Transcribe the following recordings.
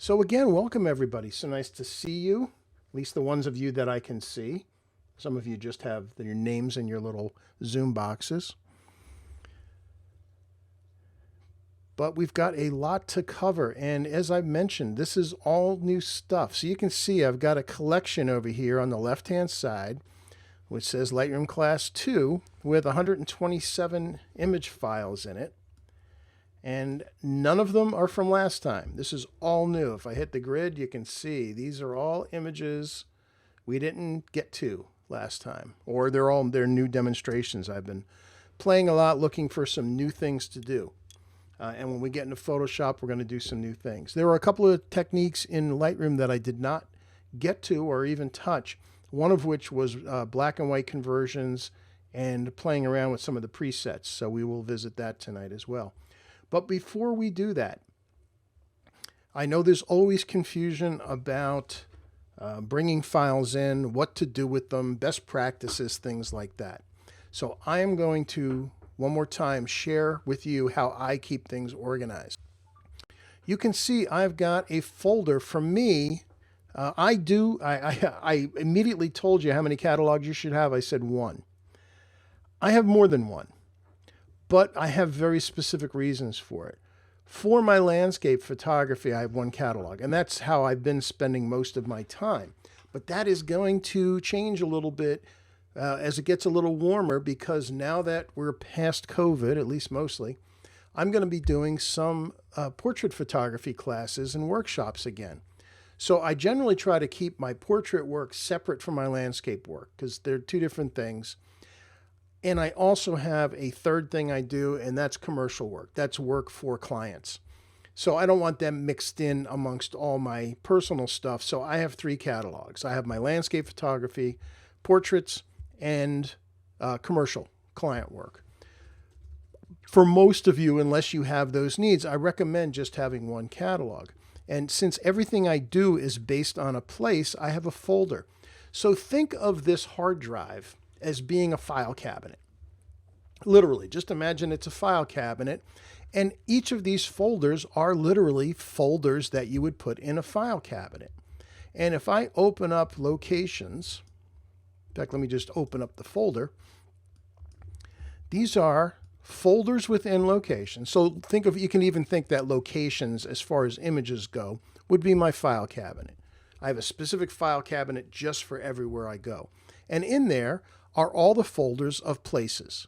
So again, welcome everybody. So nice to see you, at least the ones of you that I can see. Some of you just have your names in your little Zoom boxes. But we've got a lot to cover, and as I mentioned, this is all new stuff. So you can see I've got a collection over here on the left-hand side, which says Lightroom Class 2 with 127 image files in it. And none of them are from last time. This is all new. If I hit the grid, you can see these are all images we didn't get to last time, or they're new demonstrations. I've been playing a lot, looking for some new things to do. And when we get into Photoshop, we're going to do some new things. There were a couple of techniques in Lightroom that I did not get to or even touch, one of which was black and white conversions and playing around with some of the presets. So we will visit that tonight as well. But before we do that, I know there's always confusion about bringing files in, what to do with them, best practices, things like that. So I am going to, one more time, share with you how I keep things organized. You can see I've got a folder for me. I immediately told you how many catalogs you should have. I said one. I have more than one, but I have very specific reasons for it. For my landscape photography, I have one catalog, and that's how I've been spending most of my time. But that is going to change a little bit as it gets a little warmer, because now that we're past COVID, at least mostly, I'm going to be doing some portrait photography classes and workshops again. So I generally try to keep my portrait work separate from my landscape work, because they're two different things. And I also have a third thing I do, and that's commercial work. That's work for clients. So I don't want them mixed in amongst all my personal stuff. So I have three catalogs. I have my landscape photography, portraits, and commercial client work. For most of you, unless you have those needs, I recommend just having one catalog. And since everything I do is based on a place, I have a folder. So think of this hard drive as being a file cabinet. Literally, just imagine it's a file cabinet, and each of these folders are literally folders that you would put in a file cabinet. And if I open up locations, in fact, let me just open up the folder. These are folders within locations. So you can even think that locations, as far as images go, would be my file cabinet. I have a specific file cabinet just for everywhere I go. And in there are all the folders of places.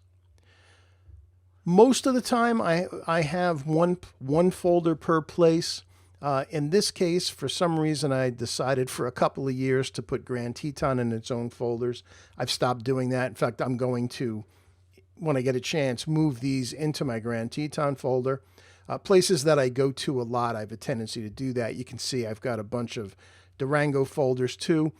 Most of the time, I have one folder per place. In this case, for some reason, I decided for a couple of years to put Grand Teton in its own folders. I've stopped doing that. In fact, I'm going to, when I get a chance, move these into my Grand Teton folder. Places that I go to a lot, I have a tendency to do that. You can see I've got a bunch of Durango folders too.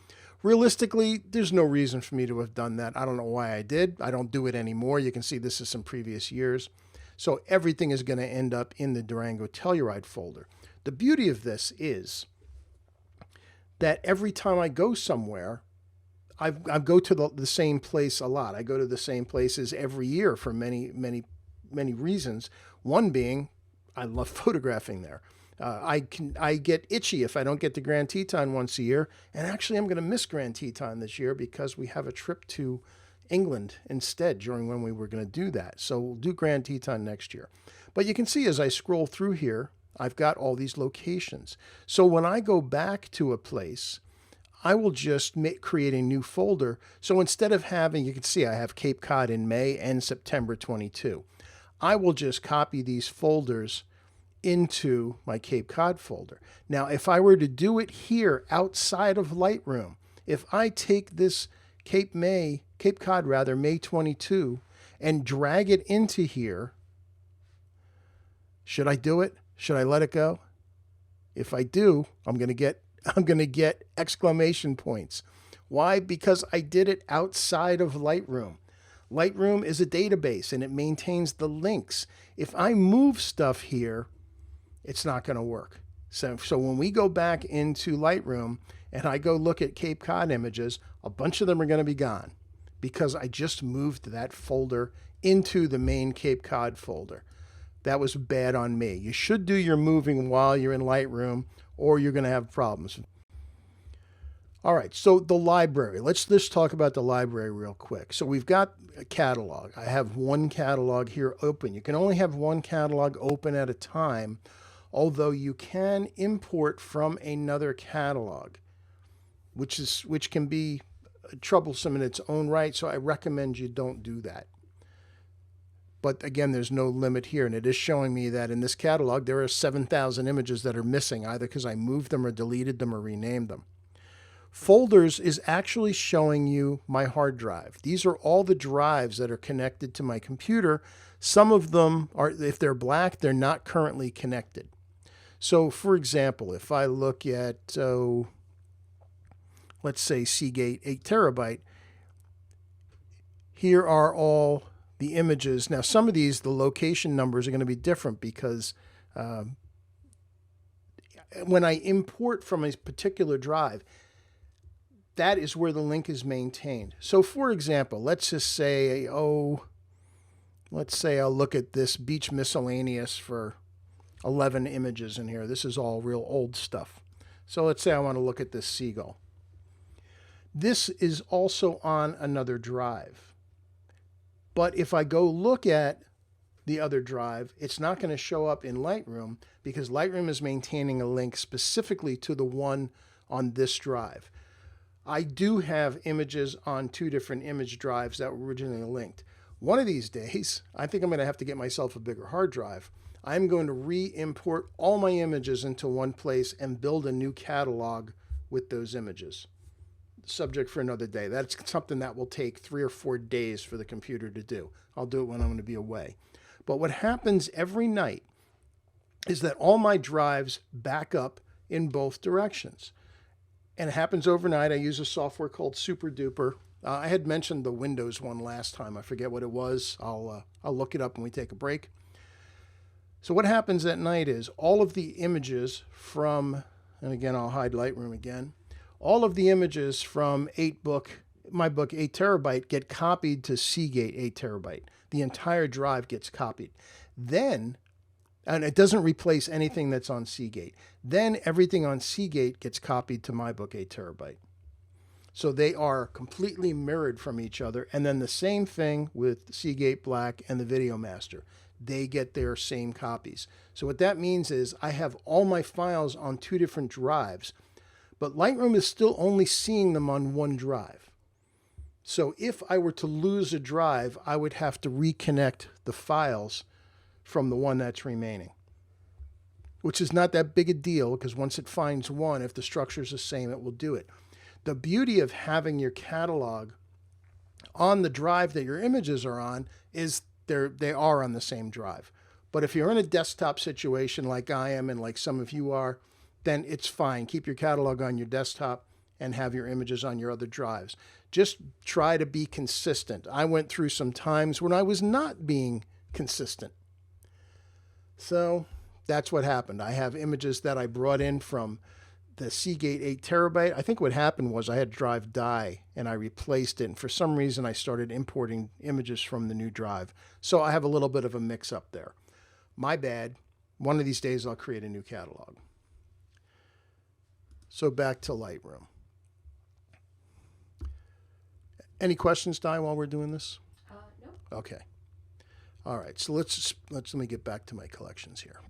Realistically, there's no reason for me to have done that. I don't know why I did. I don't do it anymore. You can see this is some previous years. So everything is going to end up in the Durango Telluride folder. The beauty of this is that every time I go somewhere, I go to the same place a lot. I go to the same places every year for many, many, many reasons. One being, I love photographing there. I get itchy if I don't get to Grand Teton once a year. And actually, I'm going to miss Grand Teton this year because we have a trip to England instead during when we were going to do that. So we'll do Grand Teton next year. But you can see as I scroll through here, I've got all these locations. So when I go back to a place, I will just create a new folder. So instead of having, you can see I have Cape Cod in May and September 22. I will just copy these folders into my Cape Cod folder. Now, if I were to do it here outside of Lightroom, if I take this Cape Cod, May 22, and drag it into here, should I do it? Should I let it go? If I do, I'm going to get exclamation points. Why? Because I did it outside of Lightroom. Lightroom is a database and it maintains the links. If I move stuff here, it's not going to work. So when we go back into Lightroom and I go look at Cape Cod images, a bunch of them are going to be gone because I just moved that folder into the main Cape Cod folder. That was bad on me. You should do your moving while you're in Lightroom, or you're going to have problems. All right, so the library. Let's just talk about the library real quick. So we've got a catalog. I have one catalog here open. You can only have one catalog open at a time, although you can import from another catalog, which can be troublesome in its own right, so I recommend you don't do that. But again, there's no limit here, and it is showing me that in this catalog there are 7,000 images that are missing, either because I moved them or deleted them or renamed them. Folders is actually showing you my hard drive. These are all the drives that are connected to my computer. Some of them are, if they're black, they're not currently connected. So for example, if I look at, let's say Seagate 8 terabyte, here are all the images. Now some of these, the location numbers are going to be different because when I import from a particular drive, that is where the link is maintained. So for example, let's just say, let's say I'll look at this beach miscellaneous for 11 images in here. This is all real old stuff. So let's say I want to look at this seagull. This is also on another drive. But if I go look at the other drive, it's not going to show up in Lightroom because Lightroom is maintaining a link specifically to the one on this drive. I do have images on two different image drives that were originally linked. One of these days, I think I'm going to have to get myself a bigger hard drive. I'm going to re-import all my images into one place and build a new catalog with those images. Subject for another day. That's something that will take 3 or 4 days for the computer to do. I'll do it when I'm going to be away. But what happens every night is that all my drives back up in both directions. And it happens overnight. I use a software called SuperDuper. I had mentioned the Windows one last time. I forget what it was. I'll look it up when we take a break. So what happens at night is all of the images from, and again, I'll hide Lightroom again. All of the images from my book 8 terabyte get copied to Seagate 8 terabyte. The entire drive gets copied. Then, and it doesn't replace anything that's on Seagate. Then everything on Seagate gets copied to my book 8 terabyte. So they are completely mirrored from each other. And then the same thing with Seagate Black and the Video Master. They get their same copies. So what that means is I have all my files on two different drives, but Lightroom is still only seeing them on one drive. So if I were to lose a drive, I would have to reconnect the files from the one that's remaining, which is not that big a deal because once it finds one, if the structure is the same, it will do it. The beauty of having your catalog on the drive that your images are on is they are on the same drive. But if you're in a desktop situation like I am and like some of you are, then it's fine. Keep your catalog on your desktop and have your images on your other drives. Just try to be consistent. I went through some times when I was not being consistent. So that's what happened. I have images that I brought in from the Seagate 8 terabyte. I think what happened was I had drive die and I replaced it. And for some reason, I started importing images from the new drive. So I have a little bit of a mix up there. My bad. One of these days, I'll create a new catalog. So back to Lightroom. Any questions, Di, while we're doing this? No. Okay. All right. So let me get back to my collections here.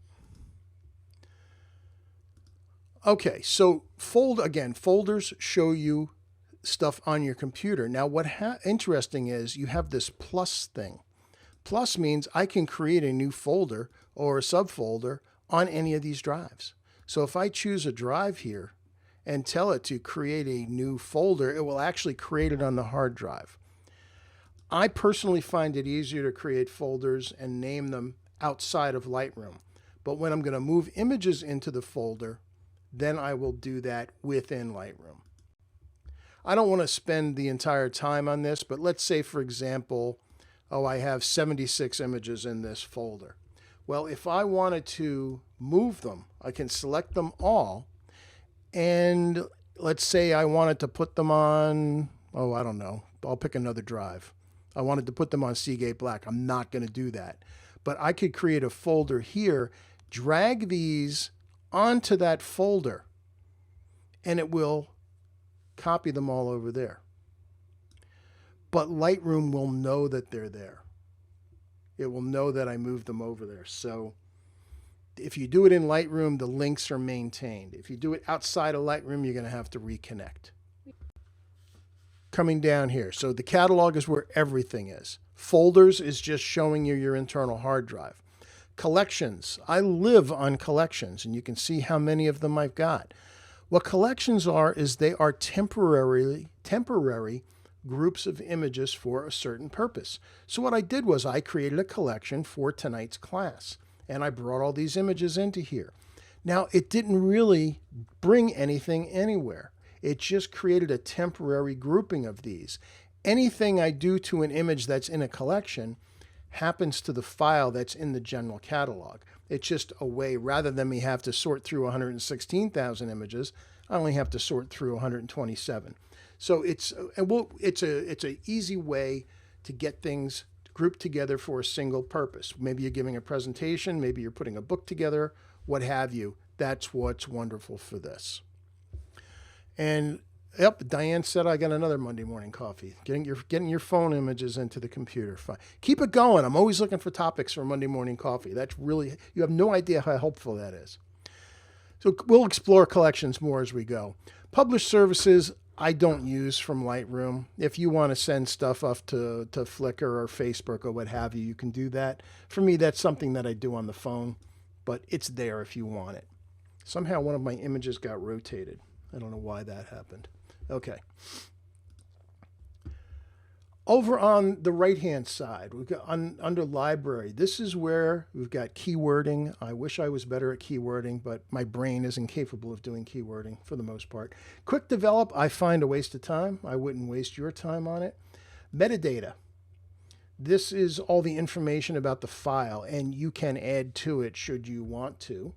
Okay. So folders show you stuff on your computer. Now, interesting is you have this plus thing. Plus means I can create a new folder or a subfolder on any of these drives. So if I choose a drive here and tell it to create a new folder, it will actually create it on the hard drive. I personally find it easier to create folders and name them outside of Lightroom. But when I'm going to move images into the folder, then I will do that within Lightroom. I don't want to spend the entire time on this, but let's say, for example, I have 76 images in this folder. Well, if I wanted to move them, I can select them all. And let's say I wanted to put them on, I don't know, I'll pick another drive. I wanted to put them on Seagate Black. I'm not going to do that. but I could create a folder here, drag these onto that folder, and it will copy them all over there. But Lightroom will know that they're there. It will know that I moved them over there. So if you do it in Lightroom, the links are maintained. If you do it outside of Lightroom, you're going to have to reconnect. Coming down here. So the catalog is where everything is. Folders is just showing you your internal hard drive. Collections. I live on collections, and you can see how many of them I've got. What collections are is they are temporary groups of images for a certain purpose. So what I did was I created a collection for tonight's class, and I brought all these images into here. Now, it didn't really bring anything anywhere. It just created a temporary grouping of these. Anything I do to an image that's in a collection happens to the file that's in the general catalog. It's just a way, rather than me have to sort through 116,000 images, I only have to sort through 127. So it's an easy way to get things grouped together for a single purpose. Maybe you're giving a presentation, maybe you're putting a book together, what have you. That's what's wonderful for this. And yep, Diane said I got another Monday morning coffee. Getting your phone images into the computer. Fine. Keep it going. I'm always looking for topics for Monday morning coffee. That's really, you have no idea how helpful that is. So we'll explore collections more as we go. Published services I don't use from Lightroom. If you want to send stuff off to Flickr or Facebook or what have you, you can do that. For me, that's something that I do on the phone, but it's there if you want it. Somehow one of my images got rotated. I don't know why that happened. Okay. Over on the right-hand side, we've got under library, this is where we've got keywording. I wish I was better at keywording, but my brain is incapable of doing keywording for the most part. Quick develop, I find a waste of time. I wouldn't waste your time on it. Metadata. This is all the information about the file, and you can add to it should you want to.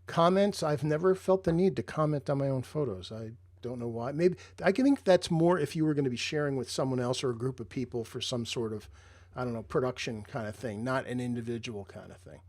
Comments, I've never felt the need to comment on my own photos. I don't know why. Maybe I think that's more if you were going to be sharing with someone else or a group of people for some sort of, I don't know, production kind of thing, not an individual kind of thing.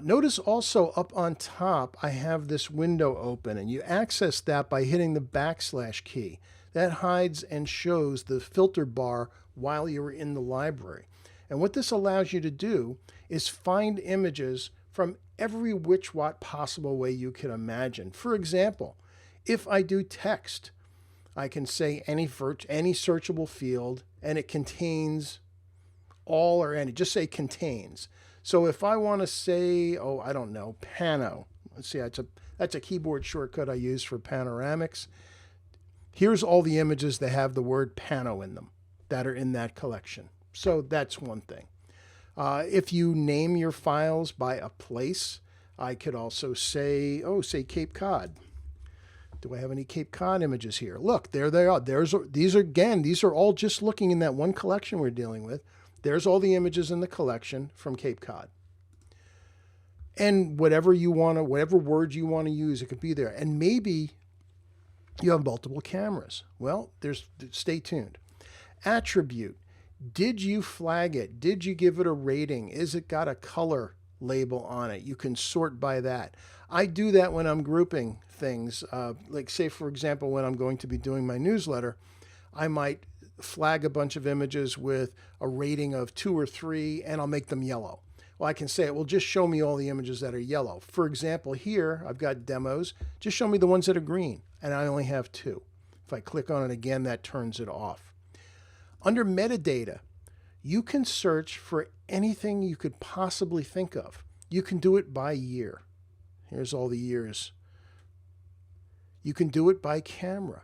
Notice also up on top, I have this window open, and you access that by hitting the / key. That hides and shows the filter bar while you're in the library. And what this allows you to do is find images from every which what possible way you can imagine. For example, if I do text, I can say any searchable field, and it contains all or any. Just say contains. So if I want to say, oh, I don't know, pano. Let's see, that's a keyboard shortcut I use for panoramics. Here's all the images that have the word pano in them that are in that collection. So that's one thing. If you name your files by a place, I could also say, say Cape Cod. Do I have any Cape Cod images here? Look, there they are. These are all just looking in that one collection we're dealing with. There's all the images in the collection from Cape Cod. And whatever words you want to use, it could be there. And maybe you have multiple cameras. Well, stay tuned. Attribute. Did you flag it? Did you give it a rating? Is it got a color label on it? You can sort by that. I do that when I'm grouping things. Like say, for example, when I'm going to be doing my newsletter, I might flag a bunch of images with a rating of 2 or 3, and I'll make them yellow. Well, I can say it will just show me all the images that are yellow. For example, here I've got demos. Just show me the ones that are green, and I only have 2. If I click on it again, that turns it off. Under metadata, you can search for anything you could possibly think of. You can do it by year. Here's all the years. You can do it by camera.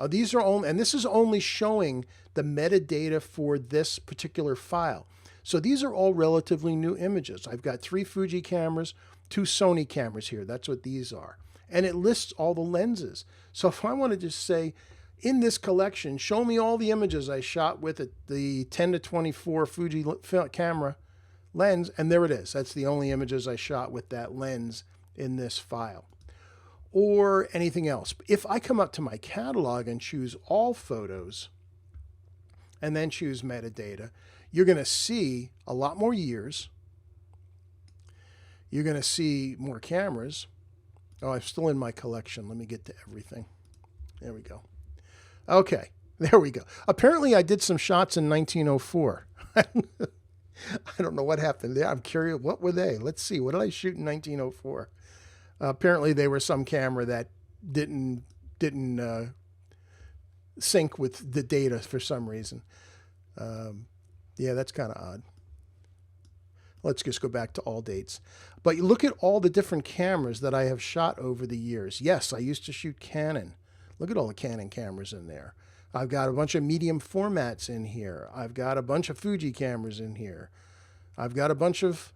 These are only, and this is only showing the metadata for this particular file. So these are all relatively new images. I've got 3 Fuji cameras, 2 Sony cameras here. That's what these are. And it lists all the lenses. So if I wanted to say, in this collection, show me all the images I shot with the 10-24 Fuji camera lens, and there it is. That's the only images I shot with that lens in this file. Or anything else. If I come up to my catalog and choose all photos, and then choose metadata, you're going to see a lot more years. You're going to see more cameras. Oh, I'm still in my collection. Let me get to everything. There we go. Okay, there we go. Apparently, I did some shots in 1904. I don't know what happened there. I'm curious. What were they? Let's see. What did I shoot in 1904? Apparently, they were some camera that didn't sync with the data for some reason. Yeah, that's kind of odd. Let's just go back to all dates. But you look at all the different cameras that I have shot over the years. Yes, I used to shoot Canon. Look at all the Canon cameras in there. I've got a bunch of medium formats in here. I've got a bunch of Fuji cameras in here. I've got a bunch of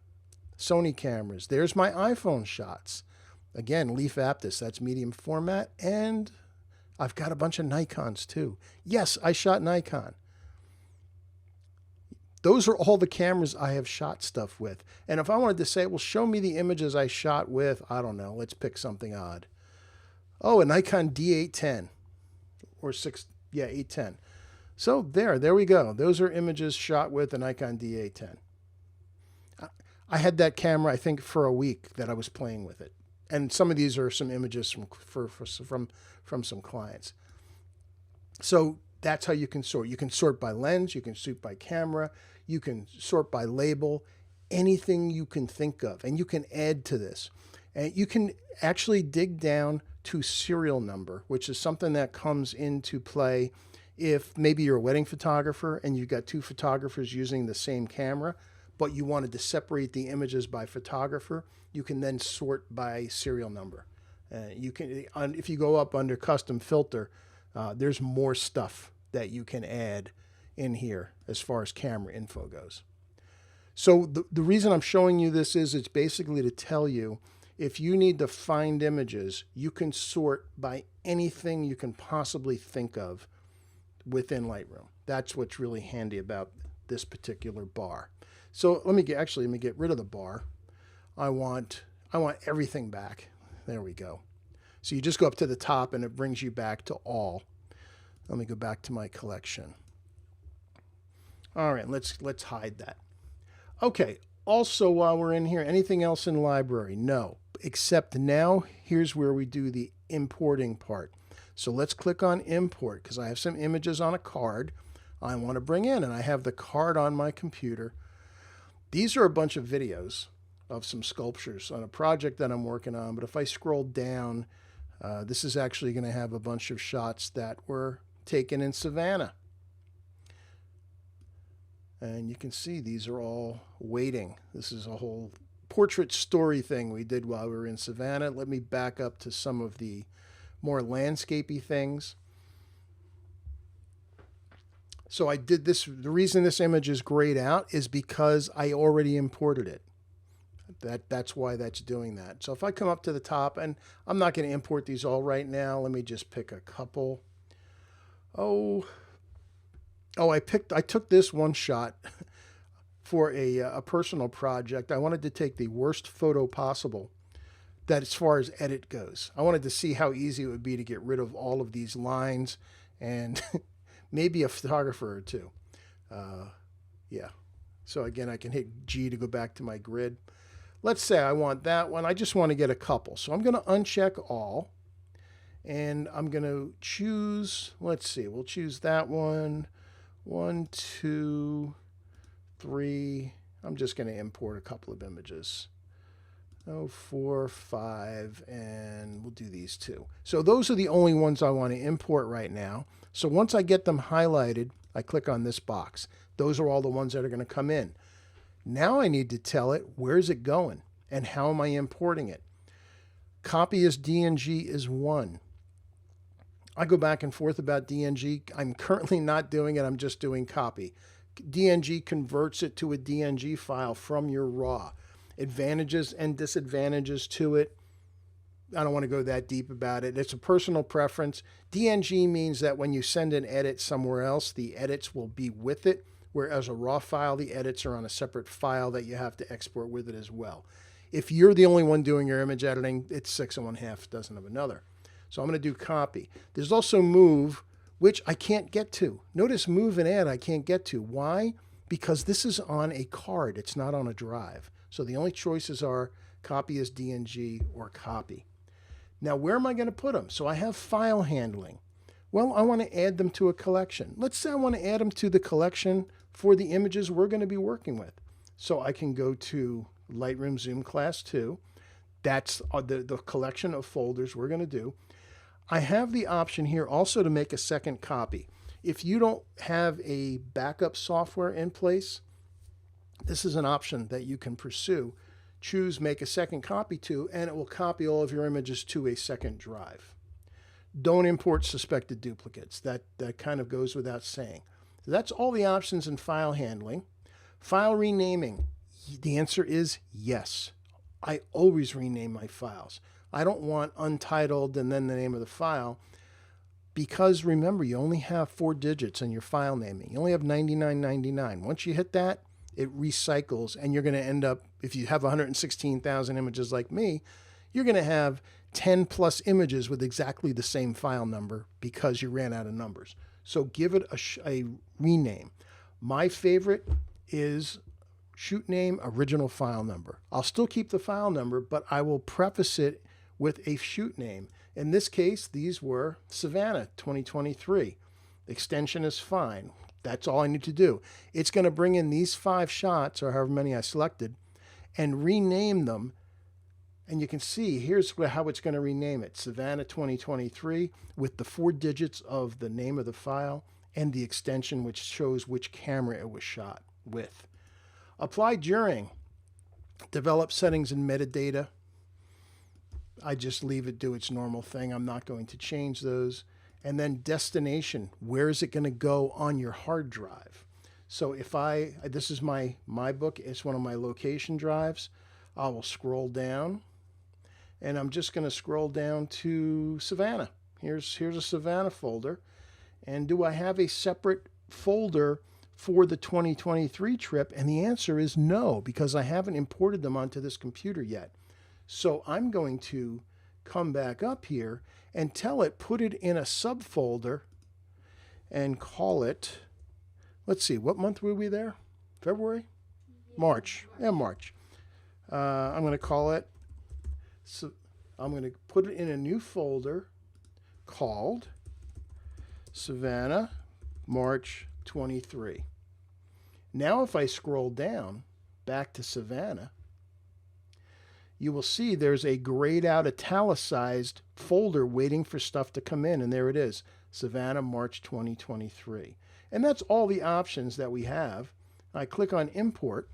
Sony cameras. There's my iPhone shots. Again, Leaf Aptus, that's medium format. And I've got a bunch of Nikons too. Yes, I shot Nikon. Those are all the cameras I have shot stuff with. And if I wanted to say, well, show me the images I shot with, I don't know, let's pick something odd. Oh, a Nikon D810 or 810. So there we go. Those are images shot with a Nikon D810. I had that camera, I think, for a week that I was playing with it. And some of these are some images from some clients. So that's how you can sort. You can sort by lens, you can sort by camera, you can sort by label, anything you can think of. And you can add to this. And you can actually dig down to serial number, which is something that comes into play if maybe you're a wedding photographer and you've got two photographers using the same camera, but you wanted to separate the images by photographer. You can then sort by serial number. You can, if you go up under custom filter, there's more stuff that you can add in here as far as camera info goes. So the reason I'm showing you this is it's basically to tell you if you need to find images, you can sort by anything you can possibly think of within Lightroom. That's what's really handy about this particular bar. So let me get rid of the bar. I want everything back. There we go. So you just go up to the top and it brings you back to all. Let me go back to my collection. All right, let's hide that. Okay, also while we're in here, anything else in library? No, except now here's where we do the importing part. So let's click on import because I have some images on a card I want to bring in, and I have the card on my computer. These are a bunch of videos of some sculptures on a project that I'm working on, but if I scroll down, this is actually going to have a bunch of shots that were taken in Savannah. And you can see these are all waiting. This is a whole portrait story thing we did while we were in Savannah. Let me back up to some of the more landscapey things. So I did this. The reason this image is grayed out is because I already imported it. That's why that's doing that. So if I come up to the top, and I'm not going to import these all right now. Let me just pick a couple. I took this one shot for a personal project. I wanted to take the worst photo possible that as far as edit goes. I wanted to see how easy it would be to get rid of all of these lines and maybe a photographer or two. Yeah. So again, I can hit G to go back to my grid. Let's say I want that one. I just want to get a couple. So I'm going to uncheck all. And I'm going to choose, let's see, we'll choose that one. 1, 2, 3. I'm just going to import a couple of images. 4, 5, and we'll do these two. So those are the only ones I want to import right now. So once I get them highlighted, I click on this box. Those are all the ones that are going to come in. Now I need to tell it where's it going and how am I importing it. Copy as DNG is 1. I go back and forth about DNG. I'm currently not doing it. I'm just doing copy. DNG converts it to a DNG file from your RAW. Advantages and disadvantages to it. I don't want to go that deep about it. It's a personal preference. DNG means that when you send an edit somewhere else, the edits will be with it, whereas a RAW file, the edits are on a separate file that you have to export with it as well. If you're the only one doing your image editing, it's 6 1/2 dozen of another. So I'm going to do copy. There's also move, which I can't get to. Notice move and add I can't get to. Why? because this is on a card. It's not on a drive. So the only choices are copy as DNG or copy. Now, where am I going to put them? So I have file handling. Well, I want to add them to a collection. Let's say I want to add them to the collection for the images we're going to be working with. So I can go to Lightroom Zoom Class 2. That's the collection of folders we're going to do. I have the option here also to make a second copy. If you don't have a backup software in place, this is an option that you can pursue. Choose make a second copy to, and it will copy all of your images to a second drive. Don't import suspected duplicates. That kind of goes without saying. So that's all the options in file handling. File renaming. The answer is yes. I always rename my files. I don't want untitled and then the name of the file, because remember, you only have 4 digits in your file naming. You only have 9999. Once you hit that, it recycles, and you're going to end up, if you have 116,000 images like me, you're going to have 10 plus images with exactly the same file number because you ran out of numbers. So give it a rename. My favorite is shoot name, original file number. I'll still keep the file number, but I will preface it with a shoot name. In this case, these were Savannah 2023. The extension is fine. That's all I need to do. It's going to bring in these 5 shots, or however many I selected, and rename them. And you can see, here's how it's going to rename it. Savannah 2023 with the 4 digits of the name of the file and the extension, which shows which camera it was shot with. Apply during. Develop settings and metadata. I just leave it do its normal thing. I'm not going to change those. And then destination. Where is it going to go on your hard drive? So if this is my book, it's one of my location drives. I will scroll down, and I'm just going to scroll down to Savannah. Here's a Savannah folder. And do I have a separate folder for the 2023 trip? And the answer is no, because I haven't imported them onto this computer yet. So I'm going to come back up here and tell it, put it in a subfolder and call it, let's see, what month were we there? February? March. Yeah, March. I'm going to call it, so I'm going to put it in a new folder called Savannah March 23. Now if I scroll down back to Savannah, you will see there's a grayed out italicized folder waiting for stuff to come in, and there it is, Savannah March 2023. And that's all the options that we have. I click on import,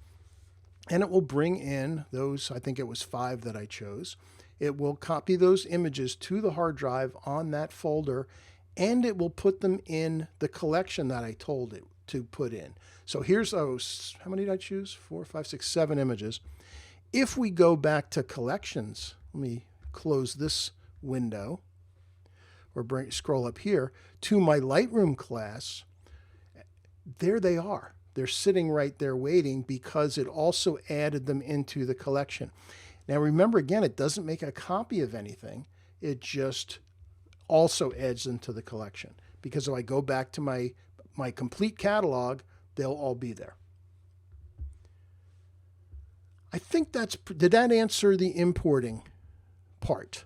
and it will bring in those, I think it was 5 that I chose. It will copy those images to the hard drive on that folder, and it will put them in the collection that I told it to put in. So here's those, how many did I choose? 4, 5, 6, 7 images. If we go back to collections, let me close this window, or scroll up here to my Lightroom class. There they are. They're sitting right there waiting because it also added them into the collection. Now remember, again, it doesn't make a copy of anything. It just also adds them to the collection. Because if I go back to my complete catalog, they'll all be there. I think did that answer the importing part?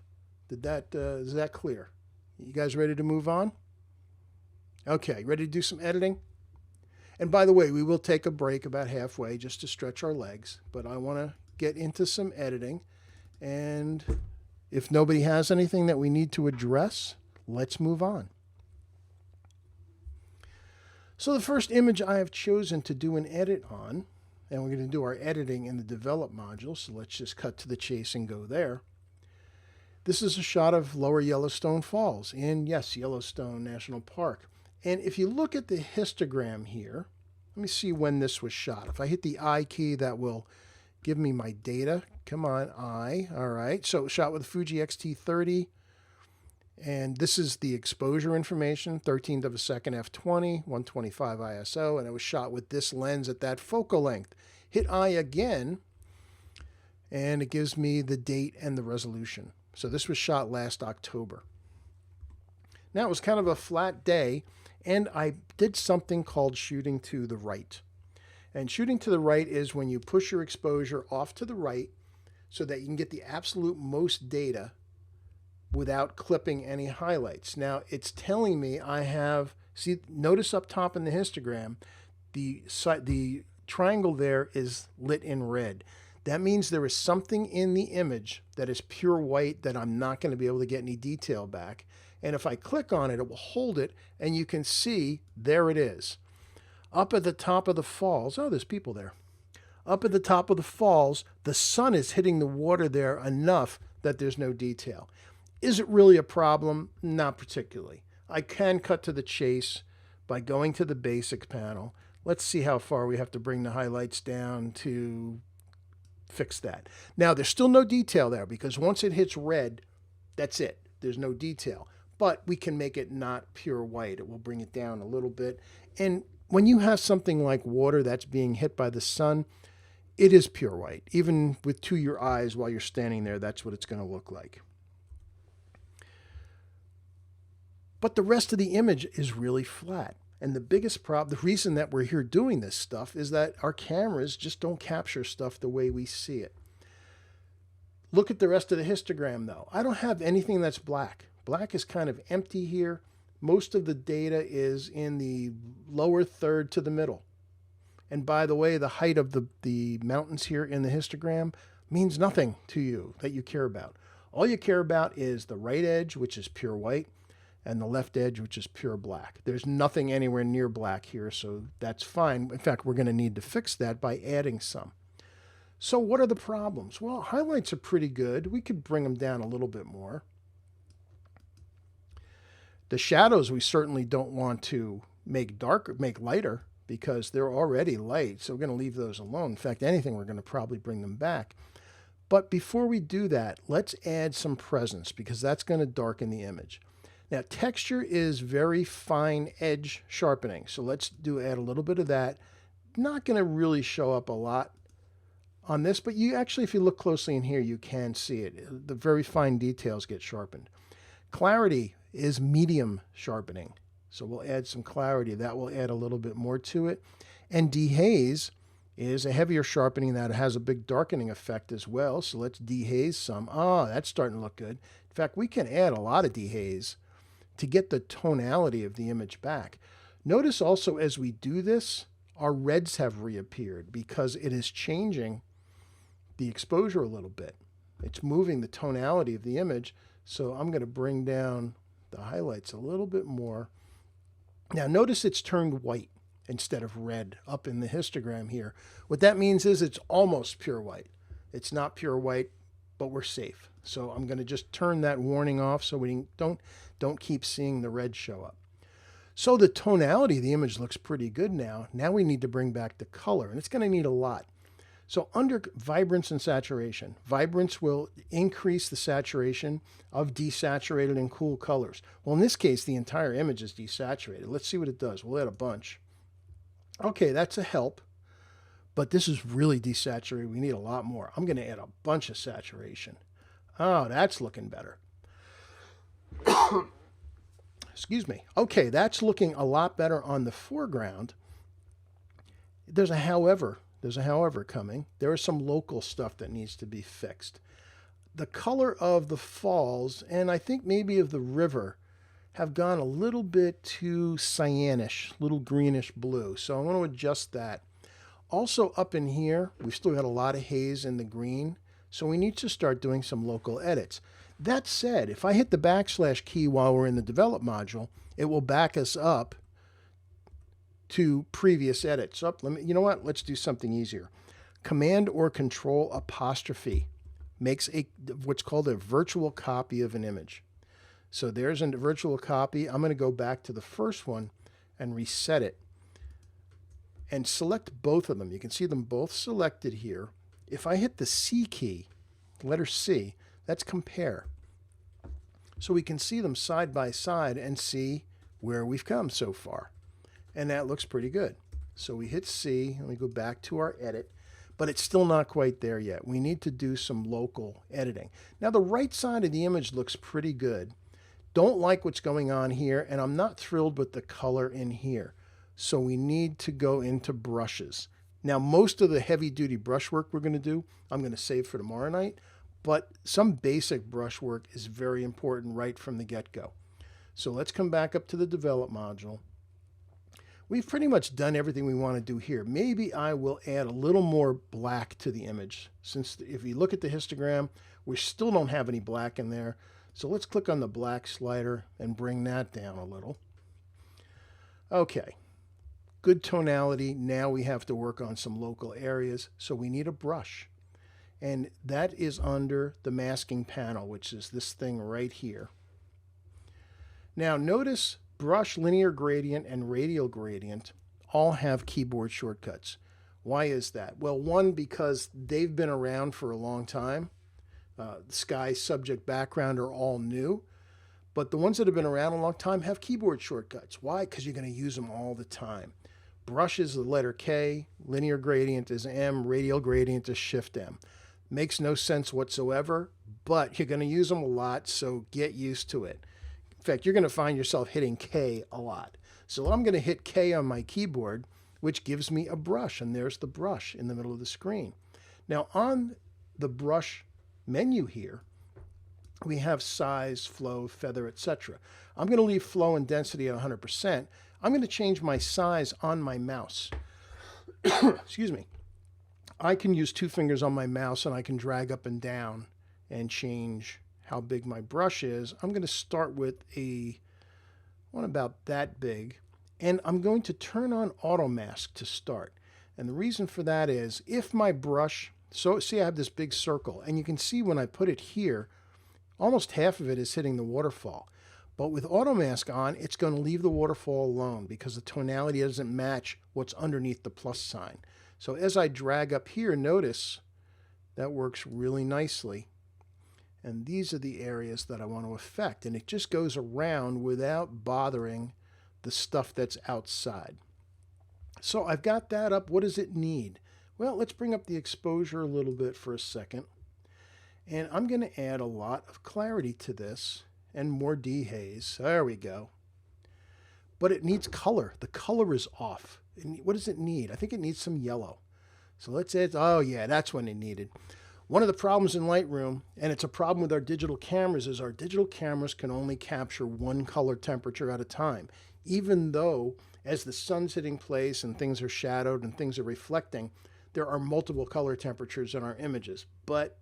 Is that clear? You guys ready to move on? Okay, ready to do some editing? And by the way, we will take a break about halfway just to stretch our legs, but I want to get into some editing. And if nobody has anything that we need to address, let's move on. So the first image I have chosen to do an edit on, and we're going to do our editing in the develop module, so let's just cut to the chase and go there. This is a shot of Lower Yellowstone Falls in, yes, Yellowstone National Park. And if you look at the histogram here, let me see when this was shot. If I hit the I key, that will give me my data. Come on, I. All right. So shot with Fuji X-T30. And this is the exposure information, 13th of a second f/20, 125 ISO. And it was shot with this lens at that focal length. Hit I again, and it gives me the date and the resolution. So this was shot last October. Now it was kind of a flat day, and I did something called shooting to the right. And shooting to the right is when you push your exposure off to the right so that you can get the absolute most data without clipping any highlights. Now it's telling me I have, see, notice up top in the histogram, the triangle there is lit in red. That means there is something in the image that is pure white that I'm not going to be able to get any detail back. And if I click on it, it will hold it, and you can see there it is. Up at the top of the falls, oh, there's people there. Up at the top of the falls, the sun is hitting the water there enough that there's no detail. Is it really a problem? Not particularly. I can cut to the chase by going to the basics panel. Let's see how far we have to bring the highlights down to fix that. Now, there's still no detail there because once it hits red, that's it. There's no detail. But we can make it not pure white. It will bring it down a little bit. And when you have something like water that's being hit by the sun, it is pure white. Even to your eyes while you're standing there, that's what it's going to look like. But the rest of the image is really flat. And the biggest problem, the reason that we're here doing this stuff is that our cameras just don't capture stuff the way we see it. Look at the rest of the histogram though. I don't have anything that's black. Black is kind of empty here. Most of the data is in the lower third to the middle. And by the way, the height of the mountains here in the histogram means nothing to you that you care about. All you care about is the right edge, which is pure white, and the left edge, which is pure black. There's nothing anywhere near black here, so that's fine. In fact, we're going to need to fix that by adding some. So what are the problems? Well, highlights are pretty good. We could bring them down a little bit more. The shadows we certainly don't want to make darker, make lighter, because they're already light, so we're going to leave those alone. In fact, anything, we're going to probably bring them back. But before we do that, let's add some presence, because that's going to darken the image. Now, texture is very fine edge sharpening, so let's add a little bit of that. Not going to really show up a lot on this, but you actually, if you look closely in here, you can see it. The very fine details get sharpened. Clarity is medium sharpening, so we'll add some clarity. That will add a little bit more to it. And dehaze is a heavier sharpening that has a big darkening effect as well, so let's dehaze some. Ah, that's starting to look good. In fact, we can add a lot of dehaze to get the tonality of the image back. Notice also as we do this, our reds have reappeared because it is changing the exposure a little bit. It's moving the tonality of the image, so I'm going to bring down the highlights a little bit more. Now notice it's turned white instead of red up in the histogram here. What that means is it's almost pure white. It's not pure white, but we're safe. So I'm going to just turn that warning off so we don't keep seeing the red show up. So the tonality of the image looks pretty good now. Now we need to bring back the color, and it's going to need a lot. So under vibrance and saturation, vibrance will increase the saturation of desaturated and cool colors. Well, in this case, the entire image is desaturated. Let's see what it does. We'll add a bunch. Okay, that's a help, but this is really desaturated. We need a lot more. I'm going to add a bunch of saturation. Oh, that's looking better. Excuse me. Okay, that's looking a lot better on the foreground. There's a however. There's a however coming. There is some local stuff that needs to be fixed. The color of the falls, and I think maybe of the river, have gone a little bit too cyanish, little greenish blue. So I want to adjust that. Also up in here, we've still got a lot of haze in the green, so we need to start doing some local edits. That said, if I hit the backslash key while we're in the develop module, it will back us up to previous edits. You know what? Let's do something easier. Command or Control apostrophe makes what's called a virtual copy of an image. So there's a virtual copy. I'm going to go back to the first one and reset it and select both of them. You can see them both selected here. If I hit the C key, letter C, that's compare. So we can see them side by side and see where we've come so far. And that looks pretty good. So we hit C and we go back to our edit, but it's still not quite there yet. We need to do some local editing. Now the right side of the image looks pretty good. Don't like what's going on here, and I'm not thrilled with the color in here. So we need to go into brushes. Now, most of the heavy duty brush work we're going to do, I'm going to save for tomorrow night, but some basic brush work is very important right from the get-go. So let's come back up to the develop module. We've pretty much done everything we want to do here. Maybe I will add a little more black to the image, since if you look at the histogram, we still don't have any black in there. So let's click on the black slider and bring that down a little. Okay, good tonality. Now we have to work on some local areas, so we need a brush. And that is under the masking panel, which is this thing right here. Now notice brush, linear gradient, and radial gradient all have keyboard shortcuts. Why is that? Well, one, because they've been around for a long time. Sky, subject, background are all new. But the ones that have been around a long time have keyboard shortcuts. Why? Because you're going to use them all the time. Brush is the letter K, linear gradient is M, radial gradient is Shift M. Makes no sense whatsoever, but you're going to use them a lot, so get used to it. In fact, you're going to find yourself hitting K a lot. So I'm going to hit K on my keyboard, which gives me a brush, and there's the brush in the middle of the screen. Now on the brush menu here, we have size, flow, feather, etc. I'm going to leave flow and density at 100%. I'm going to change my size on my mouse. Excuse me. I can use 2 fingers on my mouse and I can drag up and down and change how big my brush is. I'm going to start with one about that big, and I'm going to turn on auto mask to start. And the reason for that is if my brush, so see I have this big circle, and you can see when I put it here, almost half of it is hitting the waterfall. But with auto mask on, it's going to leave the waterfall alone because the tonality doesn't match what's underneath the plus sign. So as I drag up here, notice that works really nicely. And these are the areas that I want to affect. And it just goes around without bothering the stuff that's outside. So I've got that up. What does it need? Well, let's bring up the exposure a little bit for a second. And I'm going to add a lot of clarity to this and more dehaze. There we go. But it needs color. The color is off. What does it need? I think it needs some yellow. So let's add, oh yeah, that's what it needed. One of the problems in Lightroom, and it's a problem with our digital cameras, is our digital cameras can only capture one color temperature at a time. Even though, as the sun's hitting place and things are shadowed and things are reflecting, there are multiple color temperatures in our images, but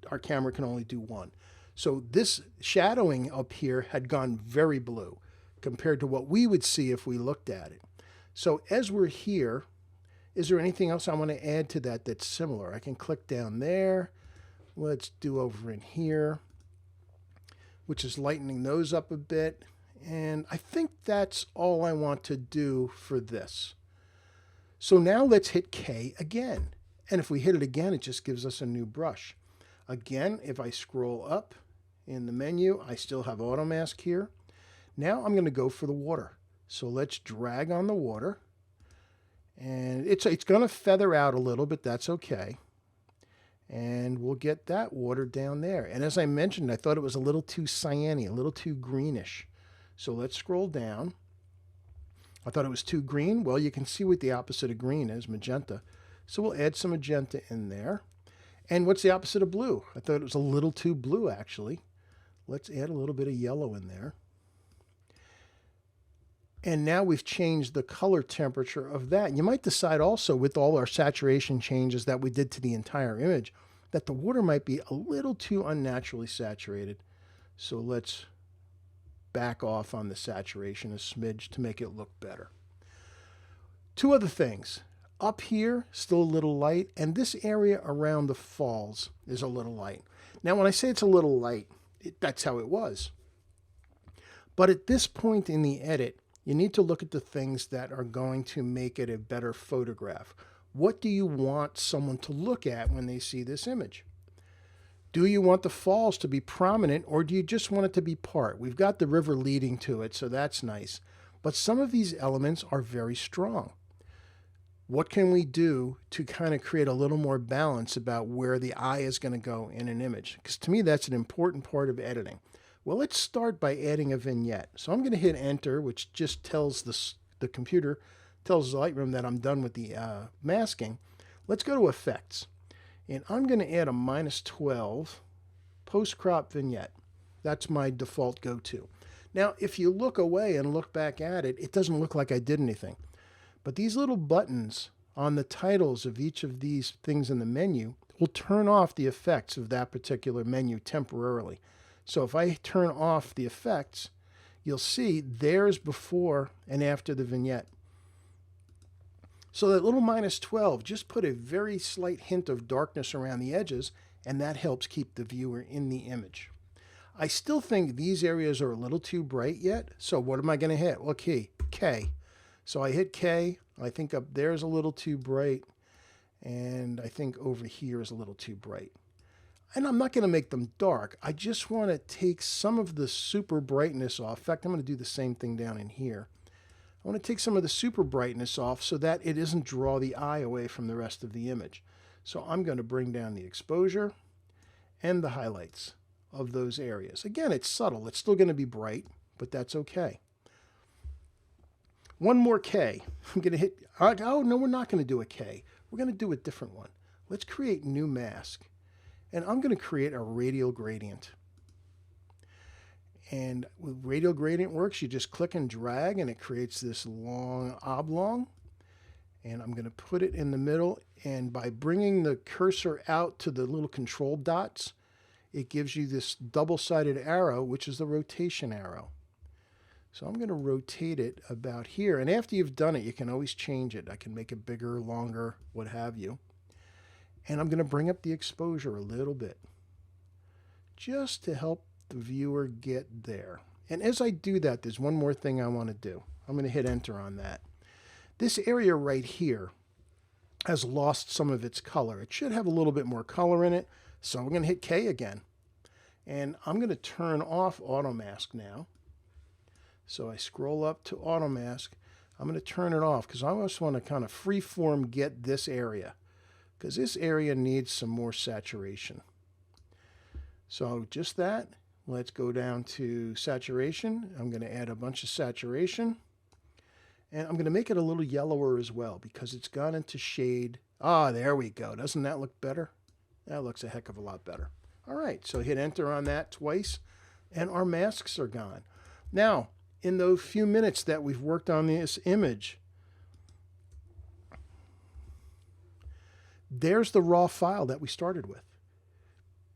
our camera can only do one. So this shadowing up here had gone very blue compared to what we would see if we looked at it. So as we're here, is there anything else I want to add to that that's similar? I can click down there. Let's do over in here, which is lightening those up a bit. And I think that's all I want to do for this. So now let's hit K again. And if we hit it again, it just gives us a new brush. Again, if I scroll up in the menu, I still have auto mask here. Now I'm going to go for the water. So let's drag on the water. And it's going to feather out a little, but that's okay. And we'll get that water down there. And as I mentioned, I thought it was a little too cyany, a little too greenish. So let's scroll down. I thought it was too green. Well, you can see what the opposite of green is, magenta. So we'll add some magenta in there. And what's the opposite of blue? I thought it was a little too blue, actually. Let's add a little bit of yellow in there. And now we've changed the color temperature of that. You might decide also with all our saturation changes that we did to the entire image that the water might be a little too unnaturally saturated. So let's back off on the saturation a smidge to make it look better. Two other things. Up here, still a little light, and this area around the falls is a little light. Now when I say it's a little light, that's how it was. But at this point in the edit, you need to look at the things that are going to make it a better photograph. What do you want someone to look at when they see this image? Do you want the falls to be prominent, or do you just want it to be part? We've got the river leading to it, so that's nice. But some of these elements are very strong. What can we do to kind of create a little more balance about where the eye is going to go in an image? Because to me, that's an important part of editing. Well, let's start by adding a vignette. So I'm going to hit enter, which just tells the computer, tells Lightroom that I'm done with the masking. Let's go to Effects. And I'm going to add a -12 post-crop vignette. That's my default go-to. Now, if you look away and look back at it, it doesn't look like I did anything. But these little buttons on the titles of each of these things in the menu will turn off the effects of that particular menu temporarily. So if I turn off the effects, you'll see there's before and after the vignette. So that little -12 just put a very slight hint of darkness around the edges, and that helps keep the viewer in the image. I still think these areas are a little too bright yet, so what am I going to hit? Well, K. So I hit K. I think up there's a little too bright, and I think over here is a little too bright. And I'm not going to make them dark. I just want to take some of the super brightness off. In fact, I'm going to do the same thing down in here. I want to take some of the super brightness off so that it doesn't draw the eye away from the rest of the image. So I'm going to bring down the exposure and the highlights of those areas. Again, it's subtle. It's still going to be bright, but that's okay. One more K. I'm going to hit, oh no, we're not going to do a K. We're going to do a different one. Let's create new mask. And I'm going to create a radial gradient. And with radial gradient works, you just click and drag and it creates this long oblong. And I'm going to put it in the middle, and by bringing the cursor out to the little control dots, it gives you this double-sided arrow, which is the rotation arrow. So I'm going to rotate it about here, and after you've done it, you can always change it. I can make it bigger, longer, what have you. And I'm going to bring up the exposure a little bit, just to help the viewer get there. And as I do that, there's one more thing I want to do. I'm going to hit enter on that. This area right here has lost some of its color. It should have a little bit more color in it. So I'm going to hit K again. And I'm going to turn off Auto Mask now. So I scroll up to Auto Mask. I'm going to turn it off because I just want to kind of freeform get this area, because this area needs some more saturation. So just that. Let's go down to saturation. I'm going to add a bunch of saturation. And I'm going to make it a little yellower as well because it's gone into shade. Ah, there we go. Doesn't that look better? That looks a heck of a lot better. All right, so hit enter on that twice, and our masks are gone. Now, in those few minutes that we've worked on this image, there's the raw file that we started with.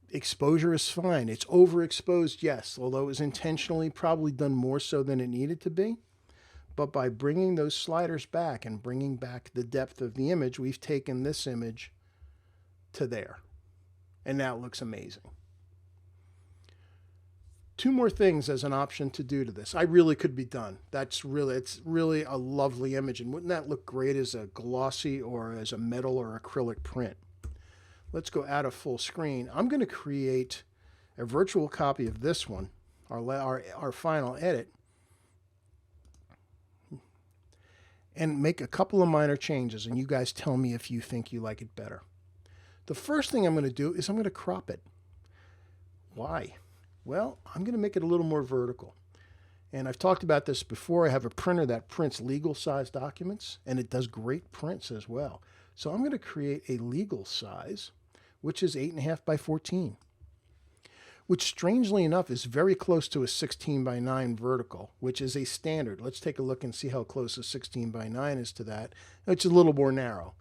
Exposure is fine. It's overexposed, yes, although it was intentionally probably done more so than it needed to be. But by bringing those sliders back and bringing back the depth of the image, we've taken this image to there. And now it looks amazing. Two more things as an option to do to this. I really could be done. It's really a lovely image. And wouldn't that look great as a glossy or as a metal or acrylic print? Let's go out of full screen. I'm going to create a virtual copy of this one, our final edit, and make a couple of minor changes, and you guys tell me if you think you like it better. The first thing I'm going to do is I'm going to crop it. Why? Well, I'm going to make it a little more vertical. And I've talked about this before. I have a printer that prints legal size documents, and it does great prints as well. So I'm going to create a legal size, which is 8.5 by 14. Which strangely enough is very close to a 16 by 9 vertical, which is a standard. Let's take a look and see how close a 16 by 9 is to that. It's a little more narrow.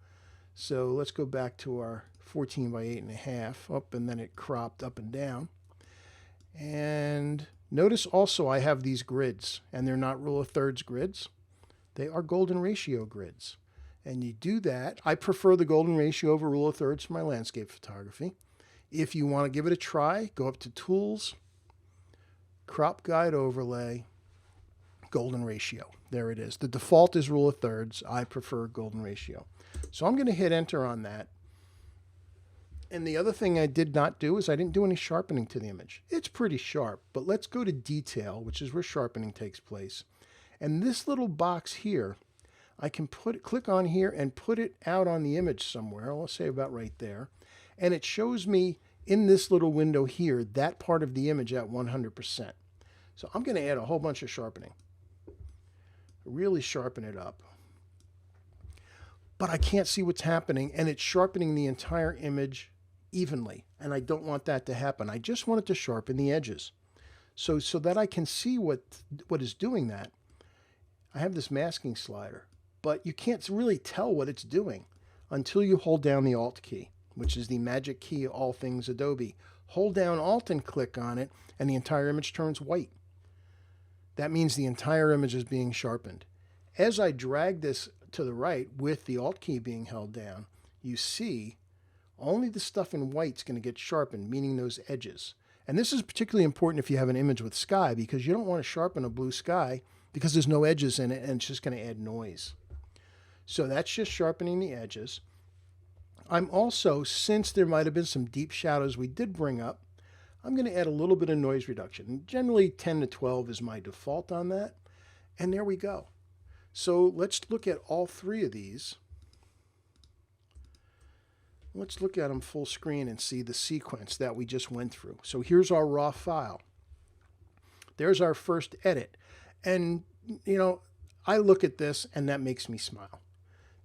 So let's go back to our 14 by 8.5, up, and then it cropped up and down. And notice also I have these grids, and they're not rule of thirds grids. They are golden ratio grids. And you do that. I prefer the golden ratio over rule of thirds for my landscape photography. If you want to give it a try, go up to Tools, Crop Guide Overlay, Golden Ratio. There it is. The default is rule of thirds. I prefer golden ratio. So I'm going to hit enter on that. And the other thing I did not do is I didn't do any sharpening to the image. It's pretty sharp, but let's go to Detail, which is where sharpening takes place. And this little box here, I can click on here and put it out on the image somewhere. Let's say about right there. And it shows me in this little window here, that part of the image at 100%. So I'm going to add a whole bunch of sharpening. Really sharpen it up. but I can't see what's happening, and it's sharpening the entire image evenly. And I don't want that to happen. I just want it to sharpen the edges. So that I can see what is doing that, I have this masking slider, but you can't really tell what it's doing until you hold down the Alt key, which is the magic key of all things Adobe. Hold down Alt and click on it, and the entire image turns white. That means the entire image is being sharpened. As I drag this to the right with the Alt key being held down, you see only the stuff in white is going to get sharpened, meaning those edges. And this is particularly important if you have an image with sky, because you don't want to sharpen a blue sky because there's no edges in it and it's just going to add noise. So that's just sharpening the edges. I'm also, since there might have been some deep shadows we did bring up, I'm going to add a little bit of noise reduction. Generally 10 to 12 is my default on that. And there we go. So let's look at all three of these. Let's look at them full screen and see the sequence that we just went through. So here's our raw file. There's our first edit. And, you know, I look at this and that makes me smile.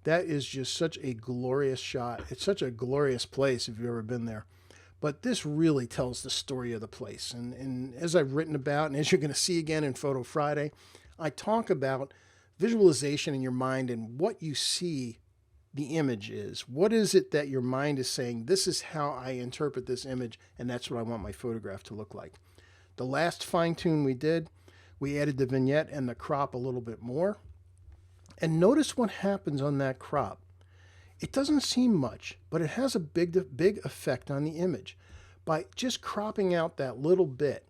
That is just such a glorious shot. It's such a glorious place if you've ever been there. But this really tells the story of the place. And as I've written about, and as you're going to see again in Photo Friday, I talk about visualization in your mind and what you see the image is. What is it that your mind is saying, this is how I interpret this image, and that's what I want my photograph to look like. The last fine tune we did, we added the vignette and the crop a little bit more. And notice what happens on that crop. It doesn't seem much, but it has a big effect on the image. By just cropping out that little bit,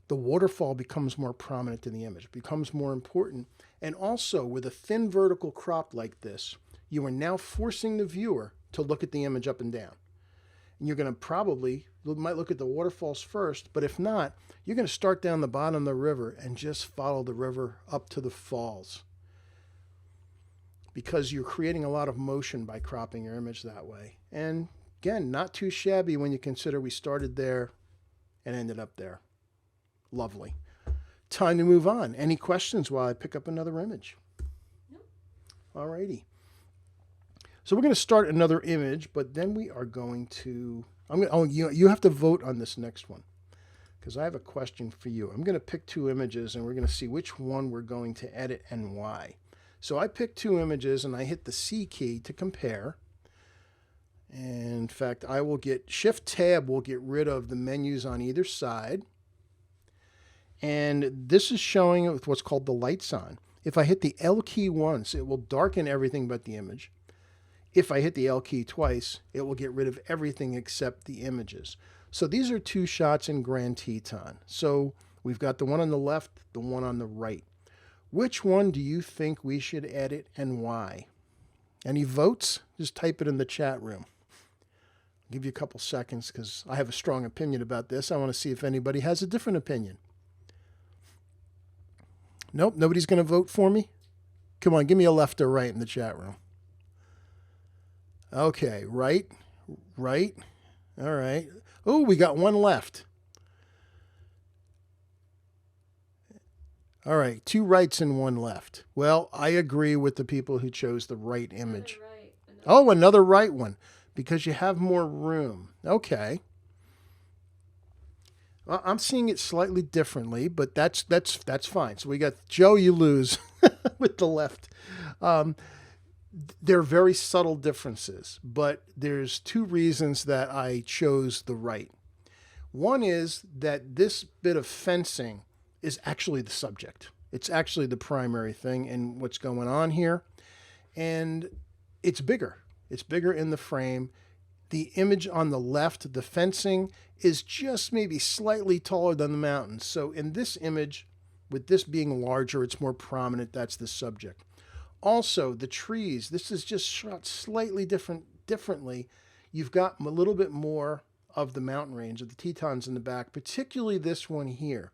the waterfall becomes more prominent in the image, becomes more important. And also, with a thin vertical crop like this, you are now forcing the viewer to look at the image up and down. And you're going to might look at the waterfalls first, but if not, you're going to start down the bottom of the river and just follow the river up to the falls. Because you're creating a lot of motion by cropping your image that way. And again, not too shabby when you consider we started there and ended up there. Lovely. Time to move on. Any questions while I pick up another image? Nope. All righty. So we're going to start another image, but then we are going to, you have to vote on this next one because I have a question for you. I'm going to pick two images and we're going to see which one we're going to edit and why. So I picked two images and I hit the C key to compare. And in fact, I will get Shift-Tab will get rid of the menus on either side. And this is showing it with what's called the lights on. If I hit the L key once, it will darken everything but the image. If I hit the L key twice, it will get rid of everything except the images. So these are two shots in Grand Teton. So we've got the one on the left, the one on the right. Which one do you think we should edit and why? Any votes? Just type it in the chat room. I'll give you a couple seconds because I have a strong opinion about this. I want to see if anybody has a different opinion. Nope, nobody's going to vote for me? Come on, give me a left or right in the chat room. Okay, right. All right. Oh, we got one left. All right, two rights and one left. Well, I agree with the people who chose the right image. Another right one, because you have more room. Okay. Well, I'm seeing it slightly differently, but that's fine. So we got Joe, you lose with the left. They're very subtle differences, but there's two reasons that I chose the right. One is that this bit of fencing is actually the subject. It's actually the primary thing in what's going on here. And it's bigger. It's bigger in the frame. The image on the left, the fencing, is just maybe slightly taller than the mountains. So in this image, with this being larger, it's more prominent. That's the subject. Also, the trees, this is just shot slightly differently. You've got a little bit more of the mountain range of the Tetons in the back, particularly this one here.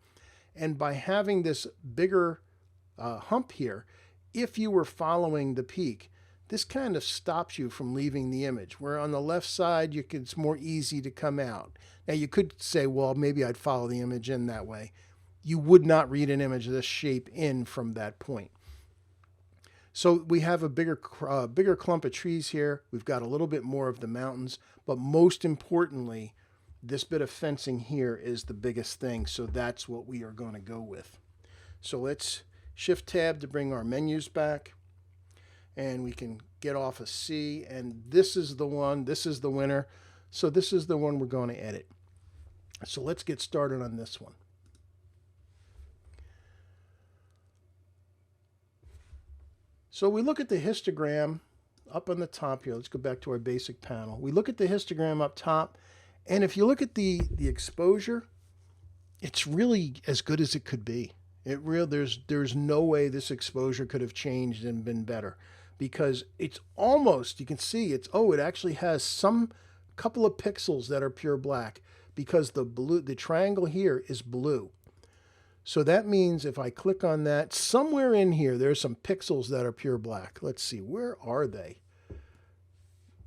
And by having this bigger hump here, if you were following the peak, this kind of stops you from leaving the image. Where on the left side, it's more easy to come out. Now you could say, well, maybe I'd follow the image in that way. You would not read an image of this shape in from that point. So we have a bigger clump of trees here. We've got a little bit more of the mountains, but most importantly, this bit of fencing here is the biggest thing. So that's what we are going to go with. So let's Shift Tab to bring our menus back, and we can get off a C, and this is the one, this is the winner. So this is the one we're going to edit. So let's get started on this one. So we look at the histogram up on the top here. Let's go back to our basic panel. We look at the histogram up top, and if you look at the exposure, it's really as good as it could be. There's no way this exposure could have changed and been better, because it's almost, you can see it actually has some couple of pixels that are pure black, because the triangle here is blue. So that means if I click on that, somewhere in here, there's some pixels that are pure black. Let's see, where are they?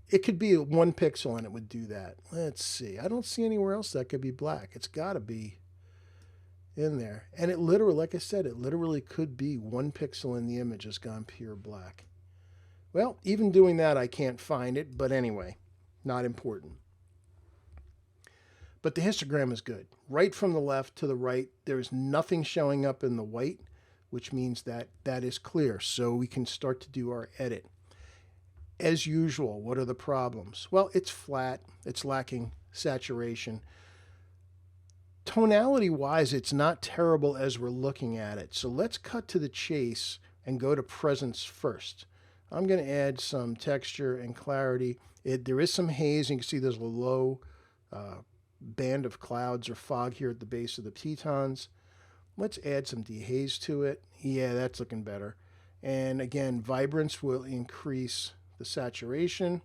It could be 1 pixel and it would do that. Let's see. I don't see anywhere else that could be black. It's got to be in there. And it literally, like I said, it literally could be 1 pixel in the image has gone pure black. Well, even doing that, I can't find it. But anyway, not important. But the histogram is good. Right from the left to the right, there's nothing showing up in the white, which means that that is clear. So we can start to do our edit. As usual, what are the problems? Well, it's flat. It's lacking saturation. Tonality-wise, it's not terrible as we're looking at it. So let's cut to the chase and go to presence first. I'm going to add some texture and clarity. There is some haze. You can see there's a low band of clouds or fog here at the base of the Tetons. Let's add some dehaze to it. Yeah, that's looking better. And again, vibrance will increase the saturation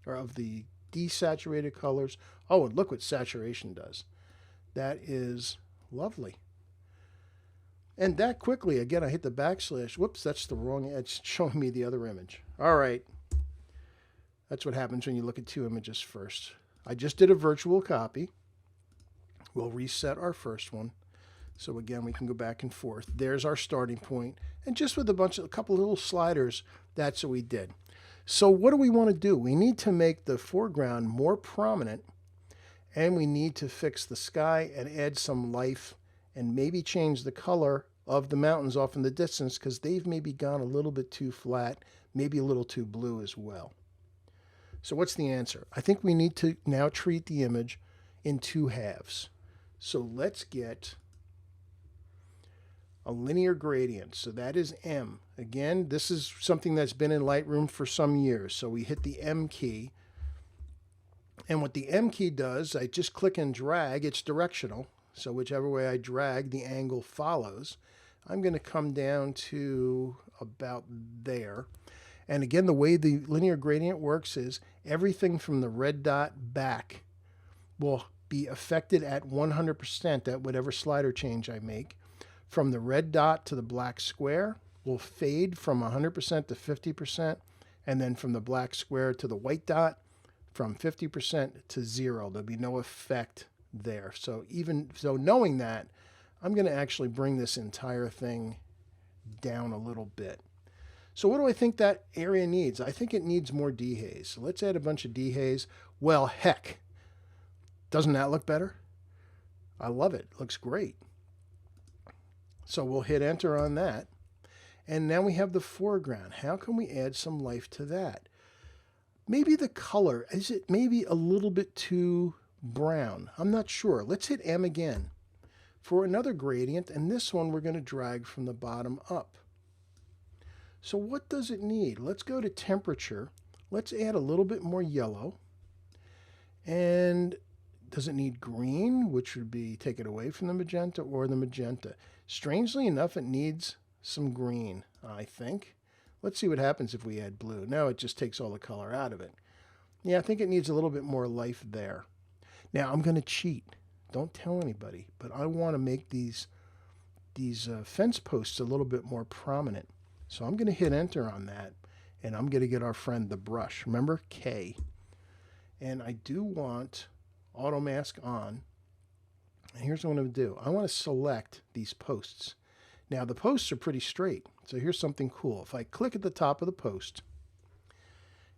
or of the desaturated colors. Oh, and look what saturation does. That is lovely. And that quickly, again, I hit the backslash. Whoops, that's the wrong, it's showing me the other image. All right. That's what happens when you look at 2 images first. I just did a virtual copy. We'll reset our first one. So again, we can go back and forth. There's our starting point. And just with a couple of little sliders, that's what we did. So what do we want to do? We need to make the foreground more prominent, and we need to fix the sky and add some life and maybe change the color of the mountains off in the distance, because they've maybe gone a little bit too flat, maybe a little too blue as well. So what's the answer? I think we need to now treat the image in 2 halves. So let's get a linear gradient. So that is M. Again, this is something that's been in Lightroom for some years. So we hit the M key. And what the M key does, I just click and drag. It's directional. So whichever way I drag, the angle follows. I'm going to come down to about there. And again, the way the linear gradient works is everything from the red dot back will be affected at 100% at whatever slider change I make. From the red dot to the black square will fade from 100% to 50%. And then from the black square to the white dot, from 50% to 0. There'll be no effect there. So knowing that, I'm going to actually bring this entire thing down a little bit. So what do I think that area needs? I think it needs more dehaze. So let's add a bunch of dehaze. Well, heck, doesn't that look better? I love it. Looks great. So we'll hit enter on that. And now we have the foreground. How can we add some life to that? Maybe the color, is it maybe a little bit too brown? I'm not sure. Let's hit M again for another gradient, and this one we're going to drag from the bottom up. So what does it need? Let's go to temperature. Let's add a little bit more yellow. And does it need green, which would be take it away from the magenta, or the magenta? Strangely enough, it needs some green, I think. Let's see what happens if we add blue. Now it just takes all the color out of it. Yeah, I think it needs a little bit more life there. Now I'm going to cheat. Don't tell anybody, but I want to make these fence posts a little bit more prominent. So I'm going to hit enter on that, and I'm going to get our friend the brush. Remember, K. And I do want auto mask on. And here's what I'm going to do. I want to select these posts. Now the posts are pretty straight. So here's something cool. If I click at the top of the post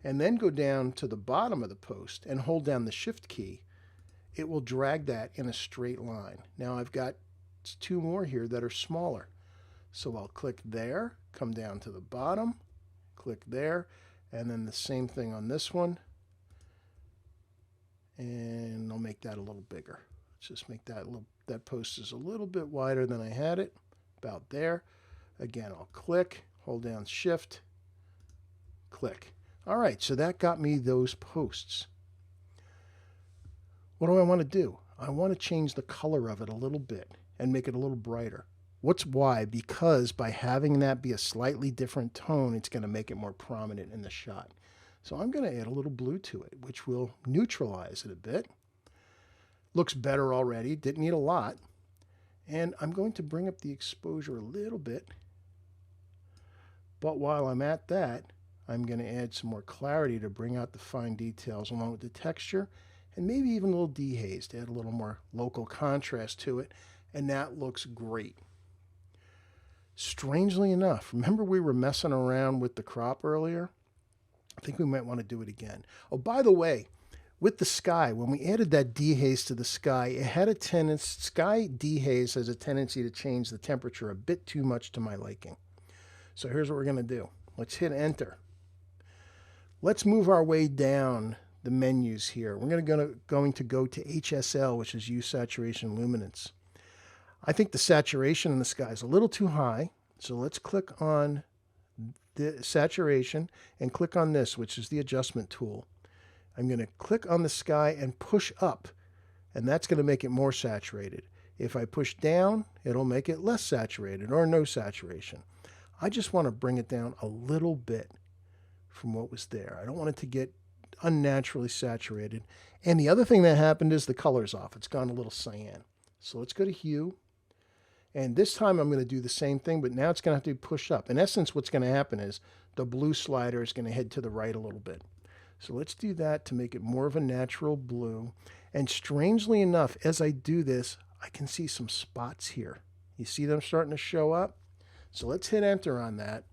and then go down to the bottom of the post and hold down the Shift key, it will drag that in a straight line. Now I've got two more here that are smaller. So I'll click there, come down to the bottom, click there, and then the same thing on this one. And I'll make that a little bigger. Let's just make that post is a little bit wider than I had it, about there. Again, I'll click, hold down Shift, click. All right, so that got me those posts. What do I want to do? I want to change the color of it a little bit and make it a little brighter. Why? Because by having that be a slightly different tone, it's going to make it more prominent in the shot. So I'm going to add a little blue to it, which will neutralize it a bit. Looks better already, didn't need a lot. And I'm going to bring up the exposure a little bit. But while I'm at that, I'm going to add some more clarity to bring out the fine details along with the texture, and maybe even a little dehaze to add a little more local contrast to it, and that looks great. Strangely enough, remember we were messing around with the crop earlier? I think we might want to do it again. Oh, by the way, with the sky, when we added that dehaze to the sky, it had a tendency, sky dehaze has a tendency to change the temperature a bit too much to my liking. So here's what we're going to do. Let's hit enter. Let's move our way down the menus here. We're going to go to HSL, which is Hue, Saturation, Luminance. I think the saturation in the sky is a little too high, so let's click on the saturation and click on this, which is the adjustment tool. I'm going to click on the sky and push up, and that's going to make it more saturated. If I push down, it'll make it less saturated or no saturation. I just want to bring it down a little bit from what was there. I don't want it to get unnaturally saturated. And the other thing that happened is the color's off. It's gone a little cyan. So let's go to Hue. And this time I'm going to do the same thing, but now it's going to have to be pushed up. In essence, what's going to happen is the blue slider is going to head to the right a little bit. So let's do that to make it more of a natural blue. And strangely enough, as I do this, I can see some spots here. You see them starting to show up? So let's hit enter on that.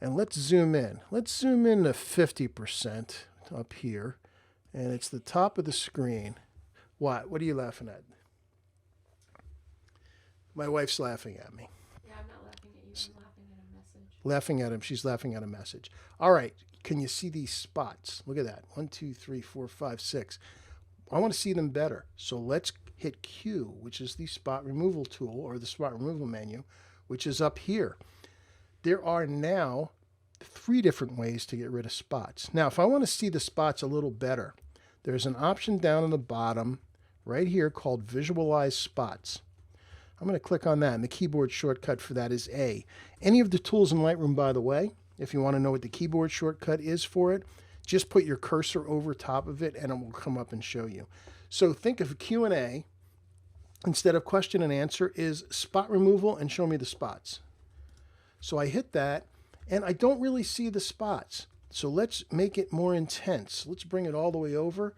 And let's zoom in. Let's zoom in to 50% up here. And it's the top of the screen. What? What are you laughing at? My wife's laughing at me. Yeah, I'm not laughing at you. I'm laughing at a message. Laughing at him. She's laughing at a message. All right. Can you see these spots? Look at that. 1, 2, 3, 4, 5, 6. I want to see them better. So let's hit Q, which is the spot removal tool or the spot removal menu, which is up here. There are now 3 different ways to get rid of spots. Now, if I want to see the spots a little better, there's an option down on the bottom right here called Visualize Spots. I'm going to click on that, and the keyboard shortcut for that is A. Any of the tools in Lightroom, by the way, if you want to know what the keyboard shortcut is for it, just put your cursor over top of it, and it will come up and show you. So think of Q&A, instead of question and answer, is spot removal and show me the spots. So I hit that, and I don't really see the spots. So let's make it more intense. Let's bring it all the way over,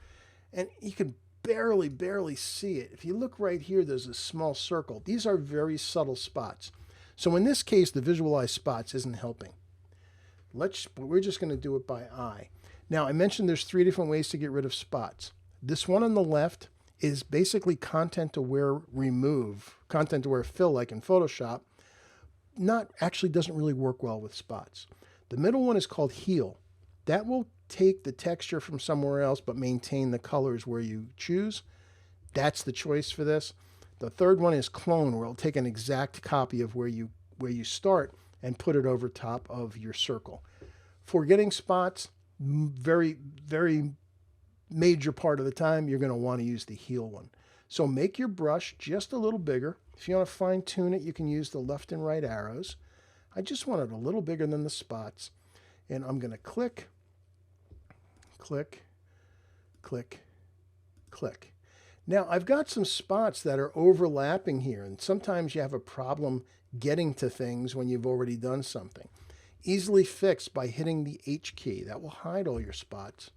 and you can barely see it. If you look right here, there's a small circle. These are very subtle spots. So in this case, the visualize spots isn't helping. We're just going to do it by eye. Now, I mentioned there's 3 different ways to get rid of spots. This one on the left is basically content-aware remove, content-aware fill like in Photoshop. Actually doesn't really work well with spots. The middle one is called heal. That will take the texture from somewhere else but maintain the colors where you choose. That's the choice for this. The third one is clone, where it'll take an exact copy of where you start and put it over top of your circle. For getting spots, very major part of the time, you're going to want to use the heal one. So make your brush just a little bigger. If you want to fine tune it, you can use the left and right arrows. I just want it a little bigger than the spots. And I'm going to click, click, click, click. Now I've got some spots that are overlapping here, and sometimes you have a problem getting to things when you've already done something. Easily fixed by hitting the H key. That will hide all your spots.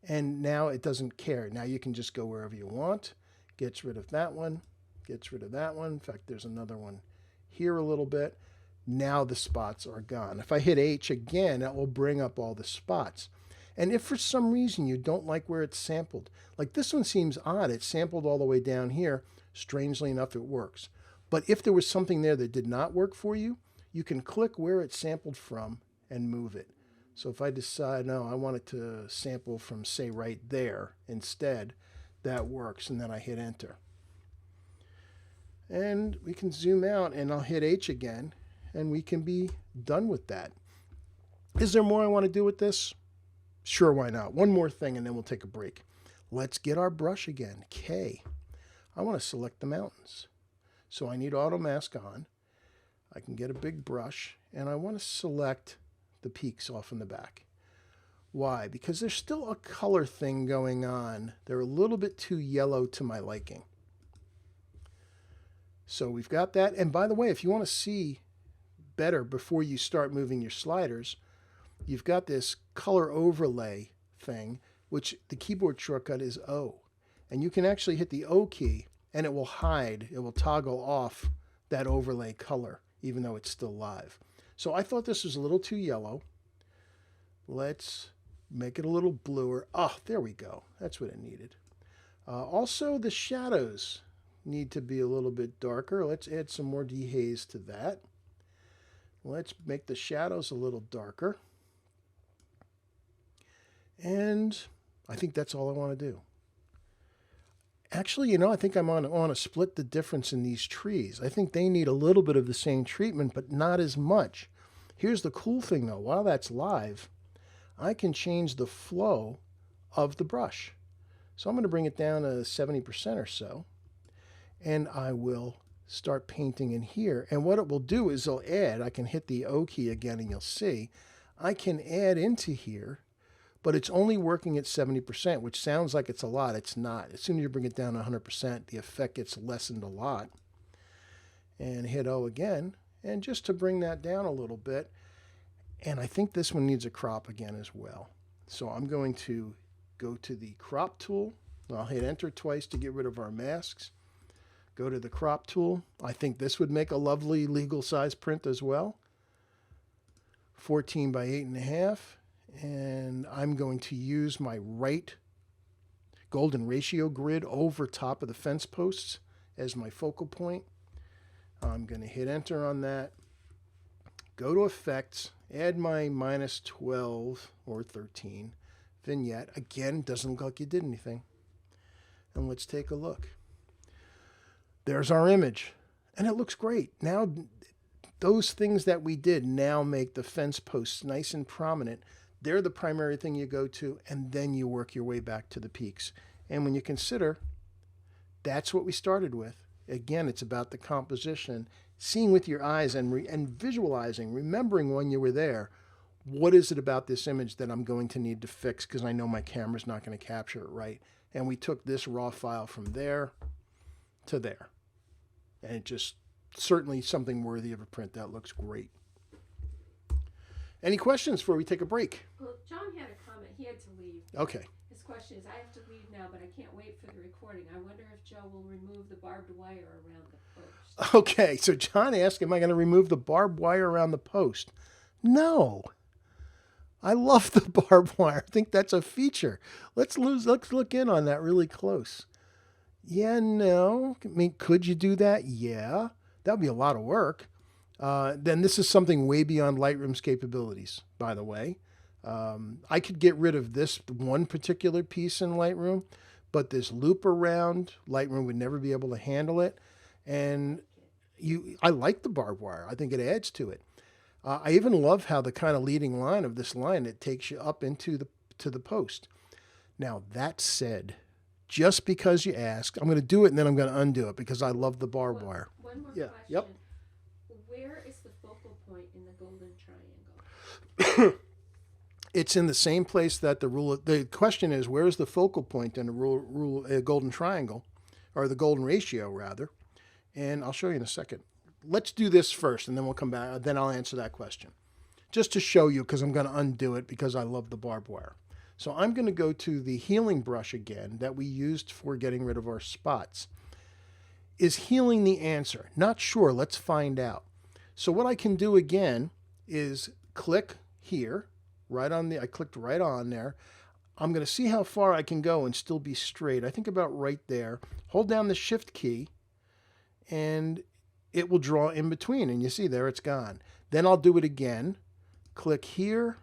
And now it doesn't care. Now you can just go wherever you want. Gets rid of that one. Gets rid of that one. In fact, there's another one here a little bit. Now the spots are gone. If I hit H again, that will bring up all the spots. And if for some reason you don't like where it's sampled, like this one seems odd, it's sampled all the way down here, strangely enough it works. But if there was something there that did not work for you, you can click where it's sampled from and move it. So if I decide, no, I want it to sample from, say, right there instead, that works, and then I hit enter. And we can zoom out, and I'll hit H again, and we can be done with that. Is there more I want to do with this? Sure, why not? One more thing, and then we'll take a break. Let's get our brush again, K. I want to select the mountains. So I need auto mask on. I can get a big brush, and I want to select the peaks off in the back. Why? Because there's still a color thing going on. They're a little bit too yellow to my liking. So we've got that. And by the way, if you want to see better before you start moving your sliders, you've got this color overlay thing, which the keyboard shortcut is O. And you can actually hit the O key and it will hide, it will toggle off that overlay color, even though it's still live. So I thought this was a little too yellow. Let's make it a little bluer. Oh, there we go. That's what it needed. Also, the shadows need to be a little bit darker. Let's add some more dehaze to that. Let's make the shadows a little darker. And I think that's all I want to do. Actually, I think I want to split the difference in these trees. I think they need a little bit of the same treatment, but not as much. Here's the cool thing, though. While that's live, I can change the flow of the brush. So I'm going to bring it down to 70% or so, and I will start painting in here. And what it will do is it'll add, I can hit the O key again, and you'll see, I can add into here, but it's only working at 70%, which sounds like it's a lot. It's not. As soon as you bring it down to 100%, the effect gets lessened a lot. And hit O again, and just to bring that down a little bit. And I think this one needs a crop again as well. So I'm going to go to the crop tool. I'll hit enter twice to get rid of our masks. Go to the crop tool. I think this would make a lovely legal size print as well. 14 by 8.5. And I'm going to use my right golden ratio grid over top of the fence posts as my focal point. I'm going to hit enter on that. Go to effects, add my -12 or 13 vignette. Again, doesn't look like you did anything. And let's take a look. There's our image. And it looks great. Now, those things that we did now make the fence posts nice and prominent. They're the primary thing you go to, and then you work your way back to the peaks. And when you consider, that's what we started with. Again, it's about the composition, seeing with your eyes and visualizing, remembering when you were there, what is it about this image that I'm going to need to fix because I know my camera's not going to capture it right. And we took this raw file from there to there. And it just certainly something worthy of a print. That looks great. Any questions before we take a break? Well, John had a comment. He had to leave. Okay. His question is, I have to leave now, but I can't wait for the recording. I wonder if Joe will remove the barbed wire around the post. Okay, so John asked, am I going to remove the barbed wire around the post? No. I love the barbed wire. I think that's a feature. Let's look in on that really close. Yeah, no. I mean, could you do that? Yeah. That would be a lot of work. Then this is something way beyond Lightroom's capabilities, by the way. I could get rid of this one particular piece in Lightroom, but this loop around, Lightroom would never be able to handle it. And I like the barbed wire. I think it adds to it. I even love how the kind of leading line of this line, it takes you up into the post. Now, that said, just because you ask, I'm going to do it and then I'm going to undo it because I love the barbed wire. One more Yeah. question. Yep. Where is the focal point in the golden triangle? It's in the same place that the question is, where is the focal point in the golden triangle, or the golden ratio rather? And I'll show you in a second. Let's do this first and then we'll come back. Then I'll answer that question. Just to show you, because I'm going to undo it because I love the barbed wire. So I'm going to go to the healing brush again that we used for getting rid of our spots. Is healing the answer? Not sure. Let's find out. So what I can do again is click here, I clicked right on there. I'm going to see how far I can go and still be straight. I think about right there. Hold down the shift key and it will draw in between, and you see there it's gone. Then I'll do it again. Click here,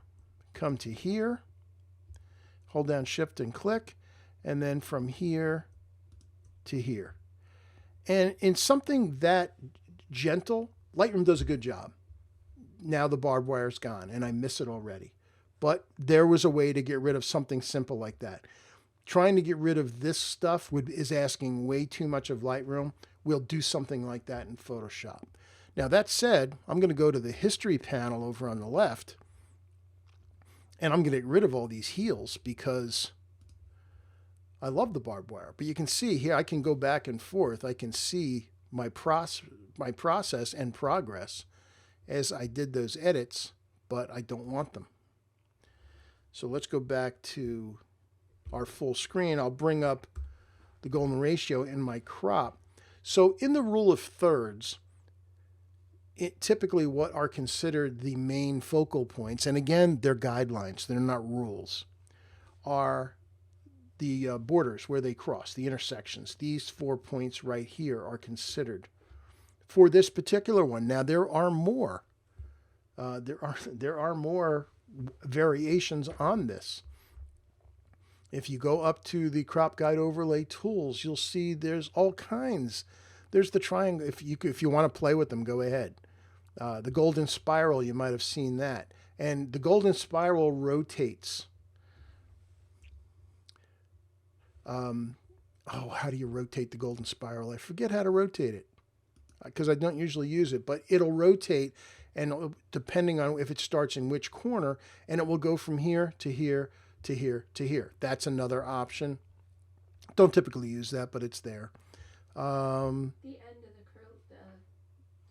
come to here, hold down shift and click, and then from here to here. And in something that gentle, Lightroom does a good job. Now the barbed wire's gone and I miss it already. But there was a way to get rid of something simple like that. Trying to get rid of this stuff is asking way too much of Lightroom. We'll do something like that in Photoshop. Now that said, I'm going to go to the history panel over on the left, and I'm going to get rid of all these heels because I love the barbed wire. But you can see here, I can go back and forth. I can see my process and progress as I did those edits, but I don't want them. So let's go back to our full screen. I'll bring up the golden ratio in my crop. So in the rule of thirds, typically what are considered the main focal points, and again, they're guidelines, they're not rules, are the borders where they cross, the intersections. These 4 points right here are considered for this particular one. Now there are more. There are more variations on this. If you go up to the crop guide overlay tools, you'll see there's all kinds. There's the triangle. If you want to play with them, go ahead. The golden spiral, you might have seen that. And the golden spiral rotates. How do you rotate the golden spiral? I forget how to rotate it because I don't usually use it, but it'll rotate, and depending on if it starts in which corner, and it will go from here to here to here to here. That's another option. Don't typically use that, but it's there. The end of the curl,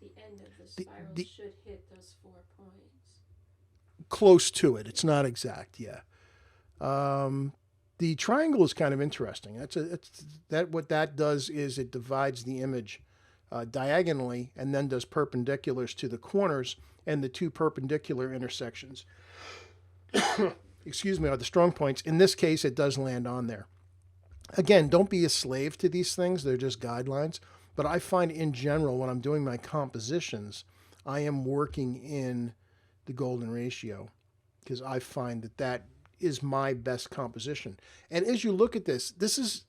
the end of the spiral should hit those 4 points. Close to it. It's not exact, yeah. The triangle is kind of interesting. What that does is it divides the image diagonally and then does perpendiculars to the corners, and the two perpendicular intersections excuse me, are the strong points. In this case, it does land on there. Again, don't be a slave to these things. They're just guidelines. But I find in general, when I'm doing my compositions, I am working in the golden ratio because I find that is my best composition. And as you look at this is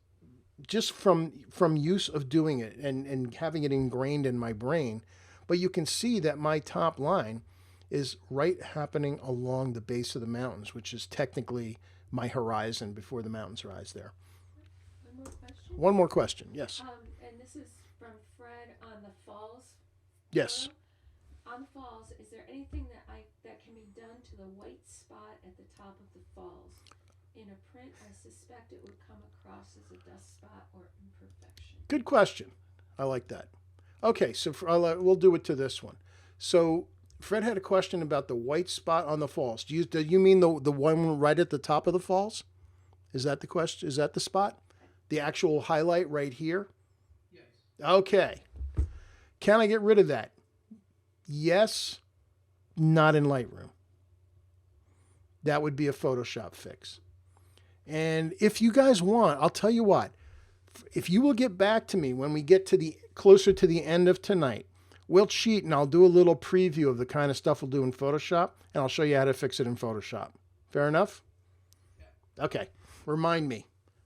just from use of doing it and having it ingrained in my brain. But you can see that my top line is right happening along the base of the mountains, which is technically my horizon before the mountains rise there. One more question? One more question, yes. And this is from Fred on the falls. Yes. On the falls, is there anything that can be done to the white spot at the top of the falls? In a print, I suspect it would come across as a dust spot or imperfection. Good question. I like that. Okay, so we'll do it to this one. So Fred had a question about the white spot on the falls. Do you mean the one right at the top of the falls? Is that the question? Is that the spot? The actual highlight right here? Yes. Okay. Can I get rid of that? Yes, not in Lightroom. That would be a Photoshop fix. And if you guys want, I'll tell you what, if you will get back to me when we get to closer to the end of tonight, we'll cheat and I'll do a little preview of the kind of stuff we'll do in Photoshop, and I'll show you how to fix it in Photoshop. Fair enough? Yeah. Okay. Remind me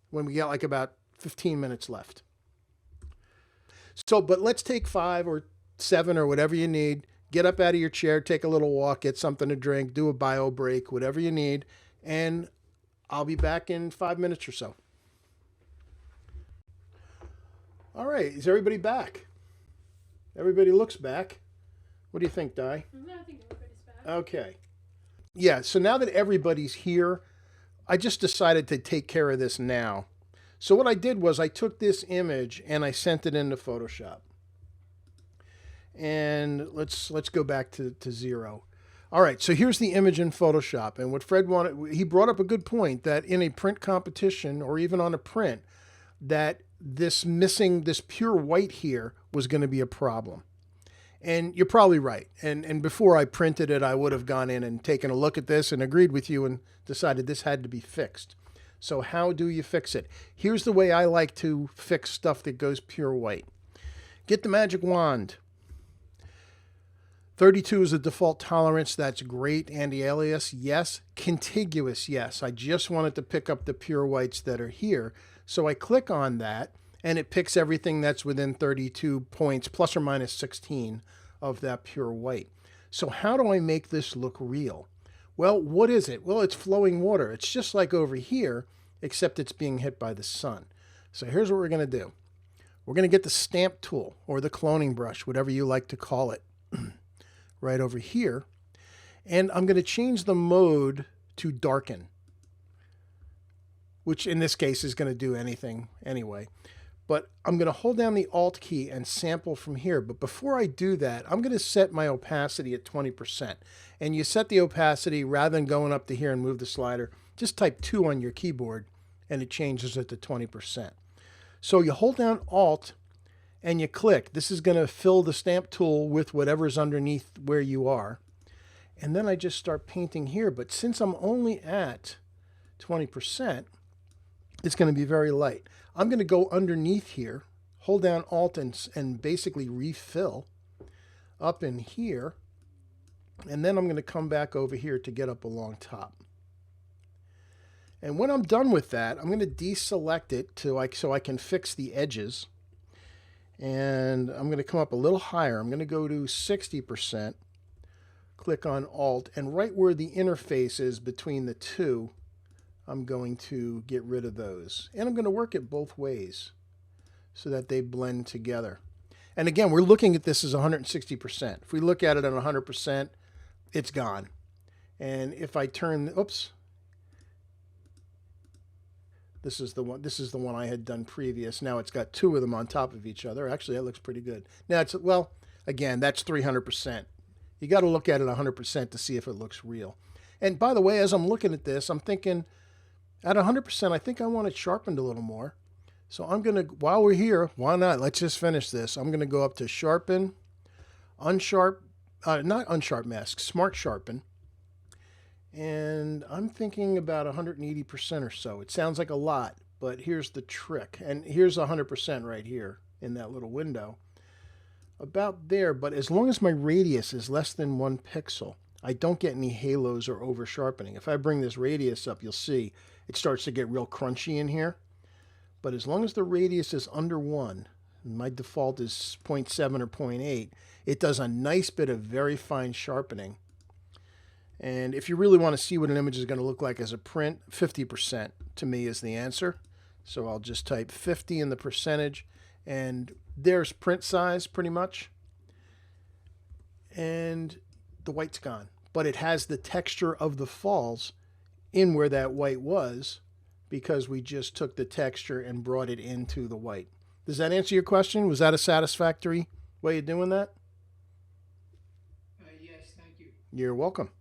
when we get like about 15 minutes left. So, but let's take 5 or 7 or whatever you need. Get up out of your chair, take a little walk, get something to drink, do a bio break, whatever you need, and I'll be back in 5 minutes or so. All right, is everybody back? Everybody looks back. What do you think, Di? No, I think everybody's back. Okay. Yeah, so now that everybody's here, I just decided to take care of this now. So what I did was I took this image and I sent it into Photoshop. And let's go back to 0. All right, so here's the image in Photoshop. And what Fred wanted, he brought up a good point that in a print competition or even on a print, that this pure white here was going to be a problem. And you're probably right. And before I printed it, I would have gone in and taken a look at this and agreed with you and decided this had to be fixed. So how do you fix it? Here's the way I like to fix stuff that goes pure white. Get the magic wand. 32 is the default tolerance. That's great. Anti-alias, yes. Contiguous, yes. I just wanted to pick up the pure whites that are here. So I click on that, and it picks everything that's within 32 points, plus or minus 16 of that pure white. So how do I make this look real? Well, what is it? Well, it's flowing water. It's just like over here, except it's being hit by the sun. So here's what we're going to do. We're going to get the stamp tool, or the cloning brush, whatever you like to call it, right over here. And I'm going to change the mode to darken, which in this case is going to do anything anyway. But I'm going to hold down the Alt key and sample from here. But before I do that, I'm going to set my opacity at 20%. And you set the opacity, rather than going up to here and move the slider, just type 2 on your keyboard and it changes it to 20%. So you hold down Alt and you click. This is going to fill the stamp tool with whatever's underneath where you are. And then I just start painting here. But since I'm only at 20%, it's going to be very light. I'm going to go underneath here, hold down Alt and basically refill up in here. And then I'm going to come back over here to get up along top. And when I'm done with that, I'm going to deselect it so I can fix the edges. And I'm going to come up a little higher. I'm going to go to 60%, click on Alt, and right where the interface is between the two, I'm going to get rid of those. And I'm going to work it both ways so that they blend together. And again, we're looking at this as 160%. If we look at it at 100%, it's gone. And if I turn, oops, this is the one I had done previous. Now it's got 2 of them on top of each other. Actually, that looks pretty good. Now it's, well, again, that's 300%. You got to look at it 100% to see if it looks real. And by the way, as I'm looking at this, I'm thinking at 100%, I think I want it sharpened a little more. So I'm going to, while we're here, why not? Let's just finish this. I'm going to go up to sharpen, unsharp, not unsharp mask, smart sharpen. And I'm thinking about 180% or so. It sounds like a lot, but here's the trick. And here's 100% right here in that little window. About there, but as long as my radius is less than 1 pixel, I don't get any halos or over sharpening. If I bring this radius up, you'll see it starts to get real crunchy in here. But as long as the radius is under 1, and my default is 0.7 or 0.8, it does a nice bit of very fine sharpening. And if you really want to see what an image is going to look like as a print, 50% to me is the answer. So I'll just type 50 in the percentage, and there's print size pretty much. And the white's gone. But it has the texture of the falls in where that white was, because we just took the texture and brought it into the white. Does that answer your question? Was that a satisfactory way of doing that? Yes, thank you. You're welcome.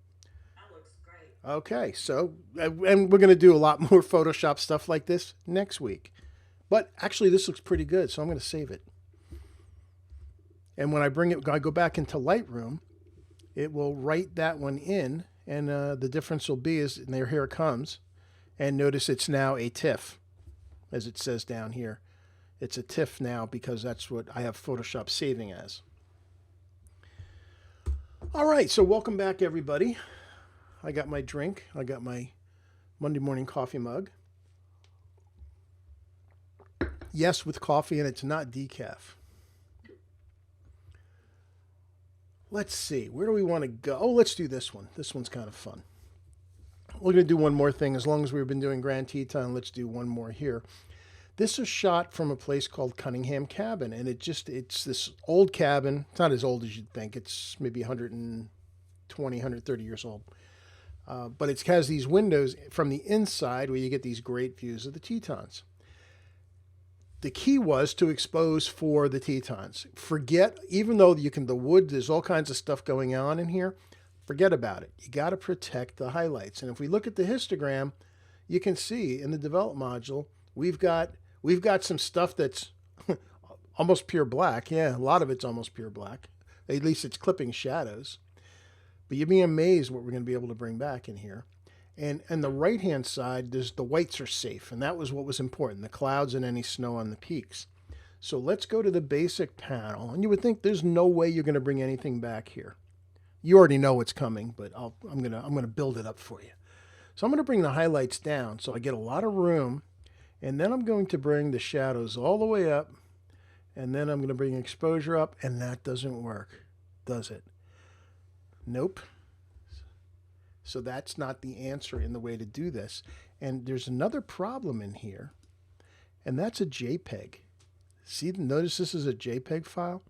That looks great. Okay, so, and we're going to do a lot more Photoshop stuff like this next week. But actually, this looks pretty good, so I'm going to save it. And when I go back into Lightroom, it will write that one in, and the difference will be is, and here it comes. And notice it's now a TIFF, as it says down here. It's a TIFF now because that's what I have Photoshop saving as. All right, so welcome back, everybody. I got my drink. I got my Monday morning coffee mug. Yes, with coffee, and it's not decaf. Let's see, where do we want to go? Oh, let's do this one. This one's kind of fun. We're going to do one more thing. As long as we've been doing Grand Teton, let's do one more here. This is shot from a place called Cunningham Cabin, and it's this old cabin. It's not as old as you'd think. It's maybe 120, 130 years old. But it has these windows from the inside where you get these great views of the Tetons. The key was to expose for the Tetons. Forget, even though you can, the wood, there's all kinds of stuff going on in here, forget about it. You got to protect the highlights. And if we look at the histogram, you can see in the develop module, we've got some stuff that's almost pure black. Yeah, a lot of it's almost pure black. At least it's clipping shadows. But you'd be amazed what we're going to be able to bring back in here. And the right-hand side, the whites are safe, and that was what was important, the clouds and any snow on the peaks. So let's go to the basic panel, and you would think there's no way you're going to bring anything back here. You already know what's coming, but I'm gonna build it up for you. So I'm going to bring the highlights down so I get a lot of room, and then I'm going to bring the shadows all the way up, and then I'm going to bring exposure up, and that doesn't work, does it? Nope. So that's not the answer in the way to do this. And there's another problem in here, and that's a JPEG. See, notice this is a JPEG file.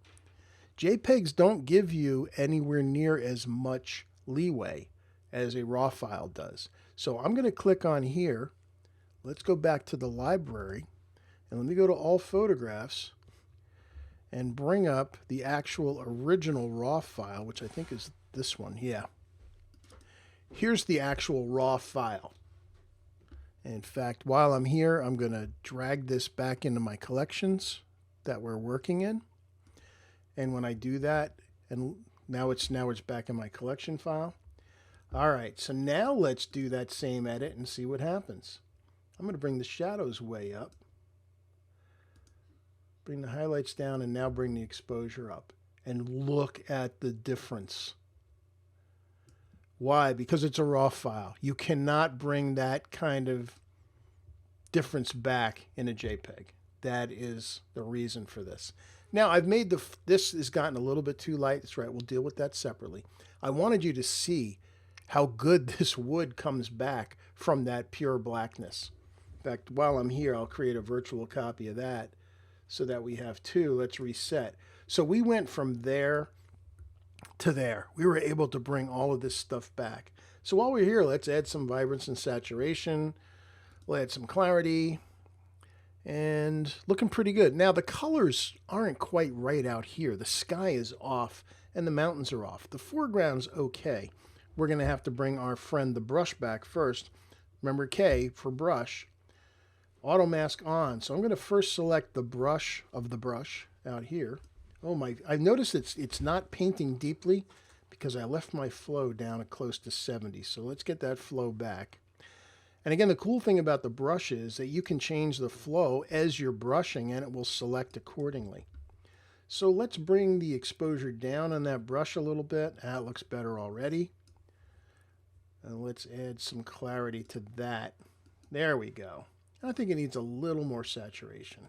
JPEGs don't give you anywhere near as much leeway as a RAW file does. So I'm going to click on here. Let's go back to the library, and let me go to all photographs and bring up the actual original RAW file, which I think is this one. Yeah. Here's the actual RAW file. In fact, while I'm here, I'm going to drag this back into my collections that we're working in. And when I do that, and now it's back in my collection file. All right, so now let's do that same edit and see what happens. I'm going to bring the shadows way up, bring the highlights down, and now bring the exposure up. And look at the difference. Why? Because it's a RAW file. You cannot bring that kind of difference back in a JPEG. That is the reason for this. Now, I've made this has gotten a little bit too light. That's right. We'll deal with that separately. I wanted you to see how good this wood comes back from that pure blackness. In fact, while I'm here, I'll create a virtual copy of that so that we have two. Let's reset. So we went from there to there. We were able to bring all of this stuff back. So while we're here, let's add some vibrance and saturation. We'll add some clarity. And looking pretty good. Now the colors aren't quite right out here. The sky is off and the mountains are off. The foreground's okay. We're going to have to bring our friend the brush back first. Remember K for brush. Auto mask on. So I'm going to first select the brush of the brush out here. Oh my, I've noticed it's not painting deeply because I left my flow down at close to 70. So let's get that flow back. And again, the cool thing about the brush is that you can change the flow as you're brushing and it will select accordingly. So let's bring the exposure down on that brush a little bit. That looks better already. And let's add some clarity to that. There we go. I think it needs a little more saturation.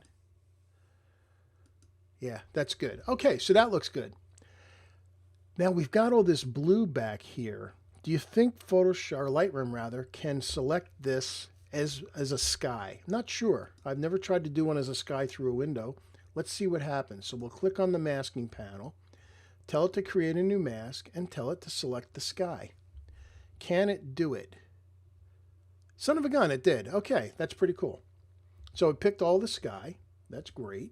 Yeah, that's good. Okay, so that looks good. Now we've got all this blue back here. Do you think Photoshop, or Lightroom rather, can select this as a sky? I'm not sure. I've never tried to do one as a sky through a window. Let's see what happens. So we'll click on the masking panel, tell it to create a new mask, and tell it to select the sky. Can it do it? Son of a gun, it did. Okay, that's pretty cool. So it picked all the sky. That's great.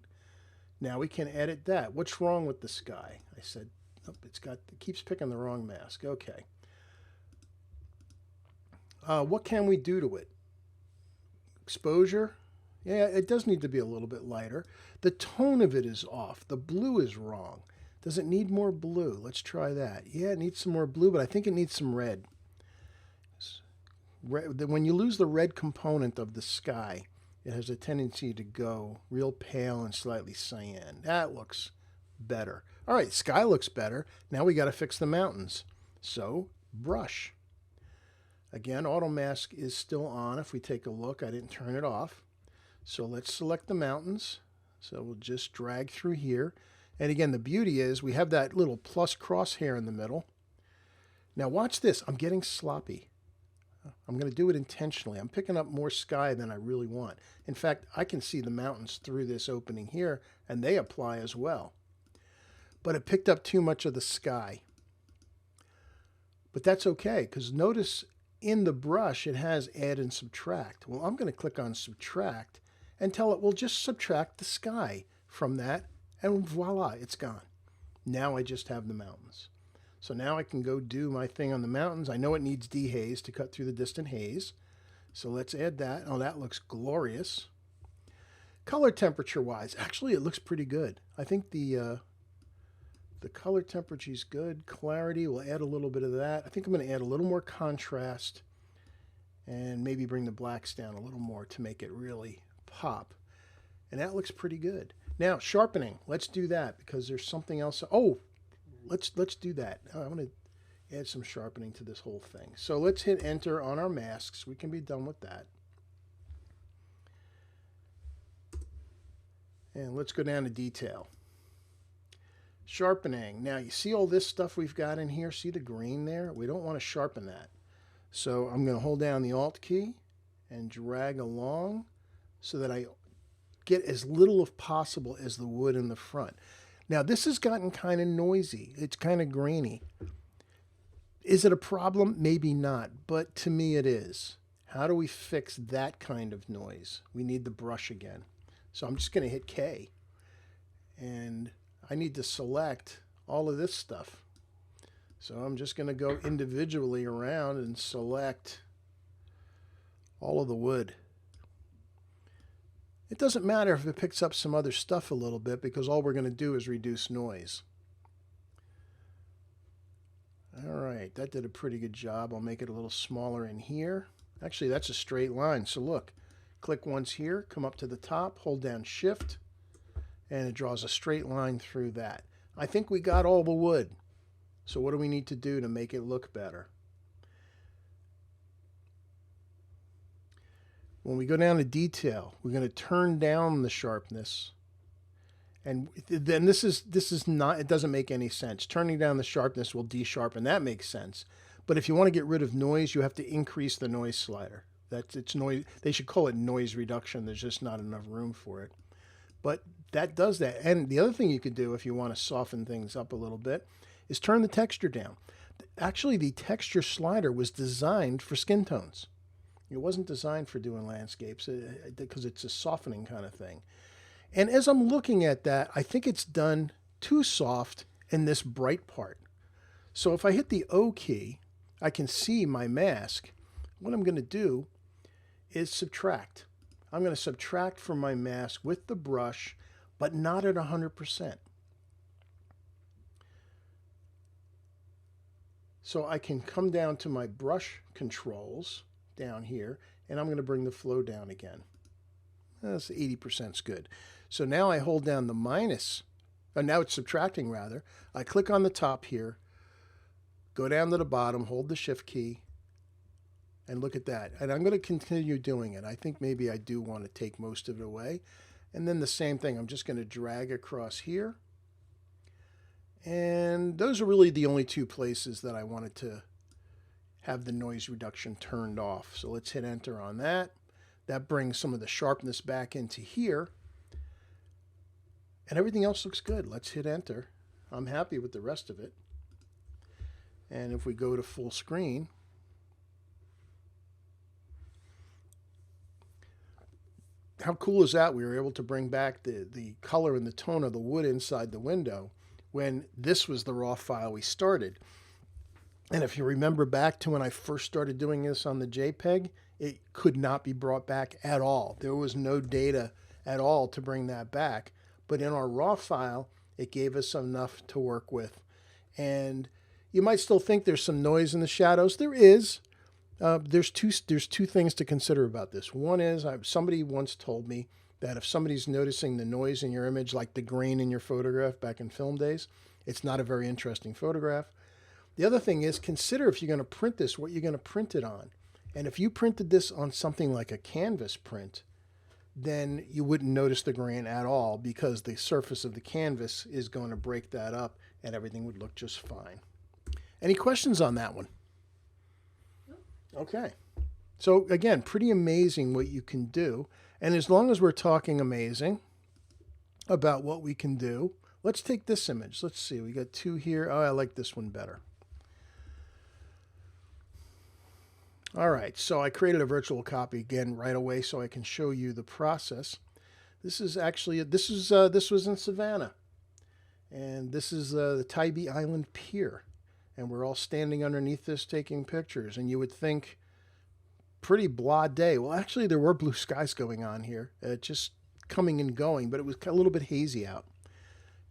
Now we can edit that. What's wrong with the sky? I said, nope, it keeps picking the wrong mask. Okay. What can we do to it? Exposure? Yeah, it does need to be a little bit lighter. The tone of it is off. The blue is wrong. Does it need more blue? Let's try that. Yeah, it needs some more blue, but I think it needs some red. When you lose the red component of the sky, it has a tendency to go real pale and slightly cyan. That looks better. All right, sky looks better. Now we got to fix the mountains. So, brush. Again, auto mask is still on. If we take a look, I didn't turn it off. So let's select the mountains. So we'll just drag through here. And again, the beauty is we have that little plus crosshair in the middle. Now watch this. I'm getting sloppy. I'm going to do it intentionally. I'm picking up more sky than I really want. In fact, I can see the mountains through this opening here, and they apply as well. But it picked up too much of the sky. But that's okay, because notice in the brush, it has add and subtract. Well, I'm going to click on subtract and tell it, well, just subtract the sky from that, and voila, it's gone. Now I just have the mountains. So now I can go do my thing on the mountains. I know it needs dehaze to cut through the distant haze. So let's add that. Oh, that looks glorious. Color temperature wise, actually it looks pretty good. I think the The color temperature is good. Clarity, we'll add a little bit of that. I think I'm going to add a little more contrast and maybe bring the blacks down a little more to make it really pop. And that looks pretty good. Now, sharpening. Let's do that because there's something else. Oh, let's do that. I want to add some sharpening to this whole thing. So let's hit enter on our masks. We can be done with that. And let's go down to detail. Sharpening. Now you see all this stuff we've got in here? See the green there? We don't want to sharpen that. So I'm going to hold down the Alt key and drag along so that I get as little as possible as the wood in the front. Now this has gotten kind of noisy. It's kind of grainy. Is it a problem? Maybe not, but to me it is. How do we fix that kind of noise? We need the brush again. So I'm just going to hit K, and I need to select all of this stuff. So I'm just going to go individually around and select all of the wood. It doesn't matter if it picks up some other stuff a little bit because all we're going to do is reduce noise. All right, that did a pretty good job. I'll make it a little smaller in here. Actually, that's a straight line. So look, click once here, come up to the top, hold down Shift, and it draws a straight line through that. I think we got all the wood. So what do we need to do to make it look better? When we go down to detail, we're going to turn down the sharpness. And then this is not, it doesn't make any sense. Turning down the sharpness will de-sharpen. That makes sense. But if you want to get rid of noise, you have to increase the noise slider. It's noise. They should call it noise reduction. There's just not enough room for it. But that does that. And the other thing you could do if you want to soften things up a little bit is turn the texture down. Actually, the texture slider was designed for skin tones. It wasn't designed for doing landscapes because it's a softening kind of thing. And as I'm looking at that, I think it's done too soft in this bright part. So if I hit the O key, I can see my mask. What I'm going to do is subtract. I'm going to subtract from my mask with the brush, but not at 100%. So I can come down to my brush controls down here, and I'm going to bring the flow down again. That's 80% is good. So now I hold down the minus, now it's subtracting rather. I click on the top here, go down to the bottom, hold the Shift key, and look at that. And I'm going to continue doing it. I think maybe I do want to take most of it away. And then the same thing, I'm just going to drag across here. And those are really the only two places that I wanted to have the noise reduction turned off. So let's hit enter on that. That brings some of the sharpness back into here. And everything else looks good. Let's hit enter. I'm happy with the rest of it. And if we go to full screen, how cool is that? We were able to bring back the color and the tone of the wood inside the window when this was the raw file we started. And if you remember back to when I first started doing this on the JPEG, it could not be brought back at all. There was no data at all to bring that back. But in our raw file, it gave us enough to work with. And you might still think there's some noise in the shadows. There is. There's two things to consider about this. One is somebody once told me that if somebody's noticing the noise in your image, like the grain in your photograph back in film days, it's not a very interesting photograph. The other thing is consider if you're going to print this, what you're going to print it on. And if you printed this on something like a canvas print, then you wouldn't notice the grain at all because the surface of the canvas is going to break that up and everything would look just fine. Any questions on that one? Okay. So again, pretty amazing what you can do. And as long as we're talking amazing about what we can do, let's take this image. Let's see. We got two here. Oh, I like this one better. All right. So I created a virtual copy again right away so I can show you the process. This is actually, this was in Savannah. And this is the Tybee Island Pier. And we're all standing underneath this taking pictures. And you would think pretty blah day. Well, actually, there were blue skies going on here, just coming and going, but it was a little bit hazy out.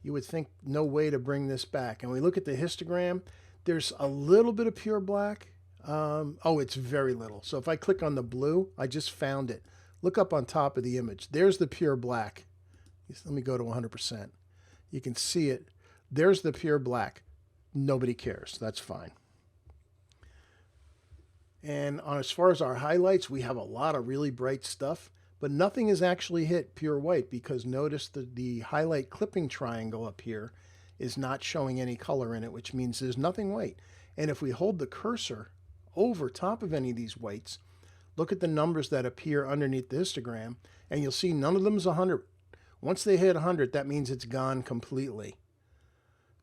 You would think no way to bring this back. And we look at the histogram, there's a little bit of pure black. Oh, it's very little. So if I click on the blue, I just found it. Look up on top of the image. There's the pure black. Let me go to 100%. You can see it. There's the pure black. Nobody cares. That's fine. And as far as our highlights, we have a lot of really bright stuff, but nothing has actually hit pure white because notice the highlight clipping triangle up here is not showing any color in it, which means there's nothing white. And if we hold the cursor over top of any of these whites, look at the numbers that appear underneath the histogram, and you'll see none of them is 100. Once they hit 100, that means it's gone completely.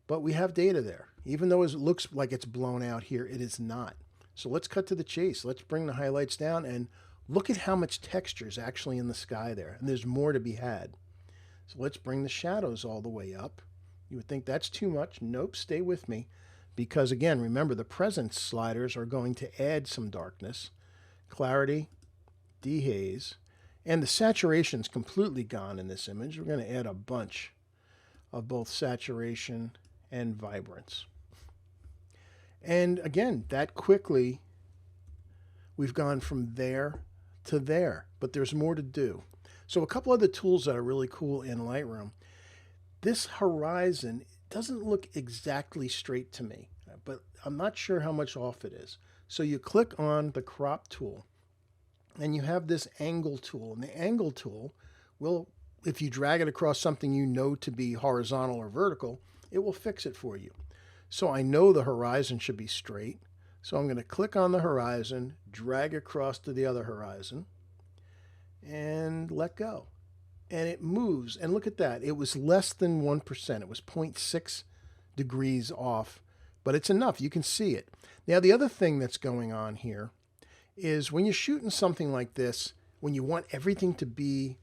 But we have data there. Even though it looks like it's blown out here, it is not. So let's cut to the chase. Let's bring the highlights down and look at how much texture is actually in the sky there. And there's more to be had. So let's bring the shadows all the way up. You would think that's too much. Nope, stay with me. Because again, remember the presence sliders are going to add some darkness. Clarity, dehaze, and the saturation's completely gone in this image. We're going to add a bunch of both saturation and vibrance. And again, that quickly, we've gone from there to there, but there's more to do. So a couple other tools that are really cool in Lightroom. This horizon doesn't look exactly straight to me, but I'm not sure how much off it is. So you click on the crop tool and you have this angle tool, and the angle tool will, if you drag it across something you know to be horizontal or vertical, it will fix it for you. So I know the horizon should be straight. So I'm going to click on the horizon, drag across to the other horizon, and let go. And it moves. And look at that. It was less than 1%. It was 0.6 degrees off, but it's enough. You can see it. Now, the other thing that's going on here is when you're shooting something like this, when you want everything to be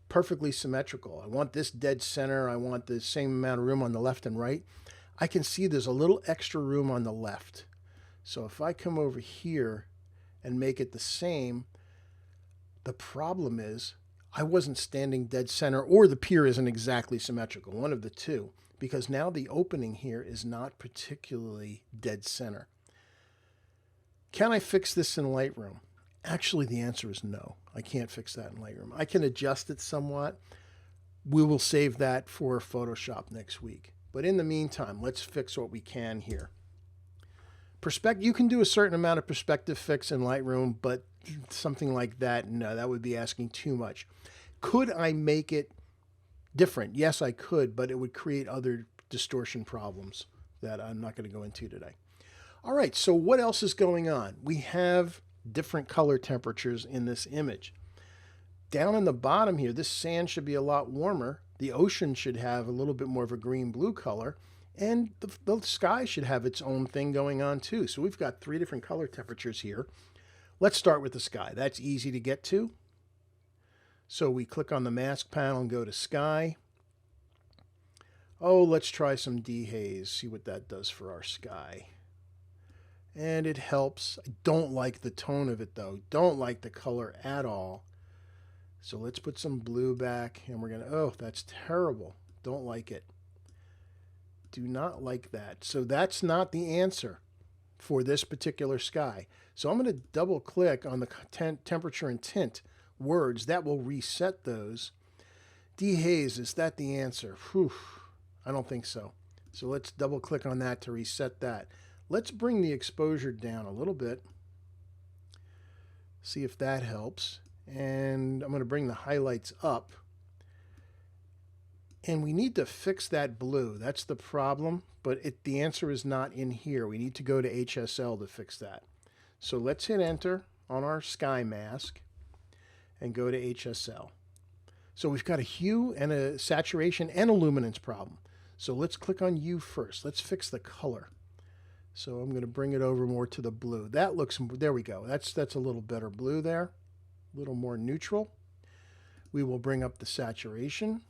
perfectly symmetrical, I want this dead center, I want the same amount of room on the left and right, I can see there's a little extra room on the left. So if I come over here and make it the same, the problem is I wasn't standing dead center, or the pier isn't exactly symmetrical, one of the two, because now the opening here is not particularly dead center. Can I fix this in Lightroom? Actually, the answer is no. I can't fix that in Lightroom. I can adjust it somewhat. We will save that for Photoshop next week. But in the meantime, let's fix what we can here. You can do a certain amount of perspective fix in Lightroom, but something like that, no, that would be asking too much. Could I make it different? Yes, I could, but it would create other distortion problems that I'm not going to go into today. All right, so what else is going on? We have different color temperatures in this image. Down in the bottom here, this sand should be a lot warmer. The ocean should have a little bit more of a green-blue color, and the sky should have its own thing going on too. So we've got 3 different color temperatures here. Let's start with the sky. That's easy to get to. So we click on the mask panel and go to sky. Oh, let's try some dehaze, see what that does for our sky. And it helps. I don't like the tone of it though. Don't like the color at all. So let's put some blue back, and we're going to, oh, that's terrible. Don't like it. Do not like that. So that's not the answer for this particular sky. So I'm going to double click on the temperature and tint words. That will reset those. Dehaze, is that the answer? Whew, I don't think so. So let's double click on that to reset that. Let's bring the exposure down a little bit. See if that helps. And I'm going to bring the highlights up. And we need to fix that blue. That's the problem, but the answer is not in here. We need to go to HSL to fix that. So let's hit enter on our sky mask and go to HSL. So we've got a hue and a saturation and a luminance problem. So let's click on hue first. Let's fix the color. So I'm going to bring it over more to the blue. That looks, there we go. That's a little better blue there. A little more neutral. We will bring up the saturation.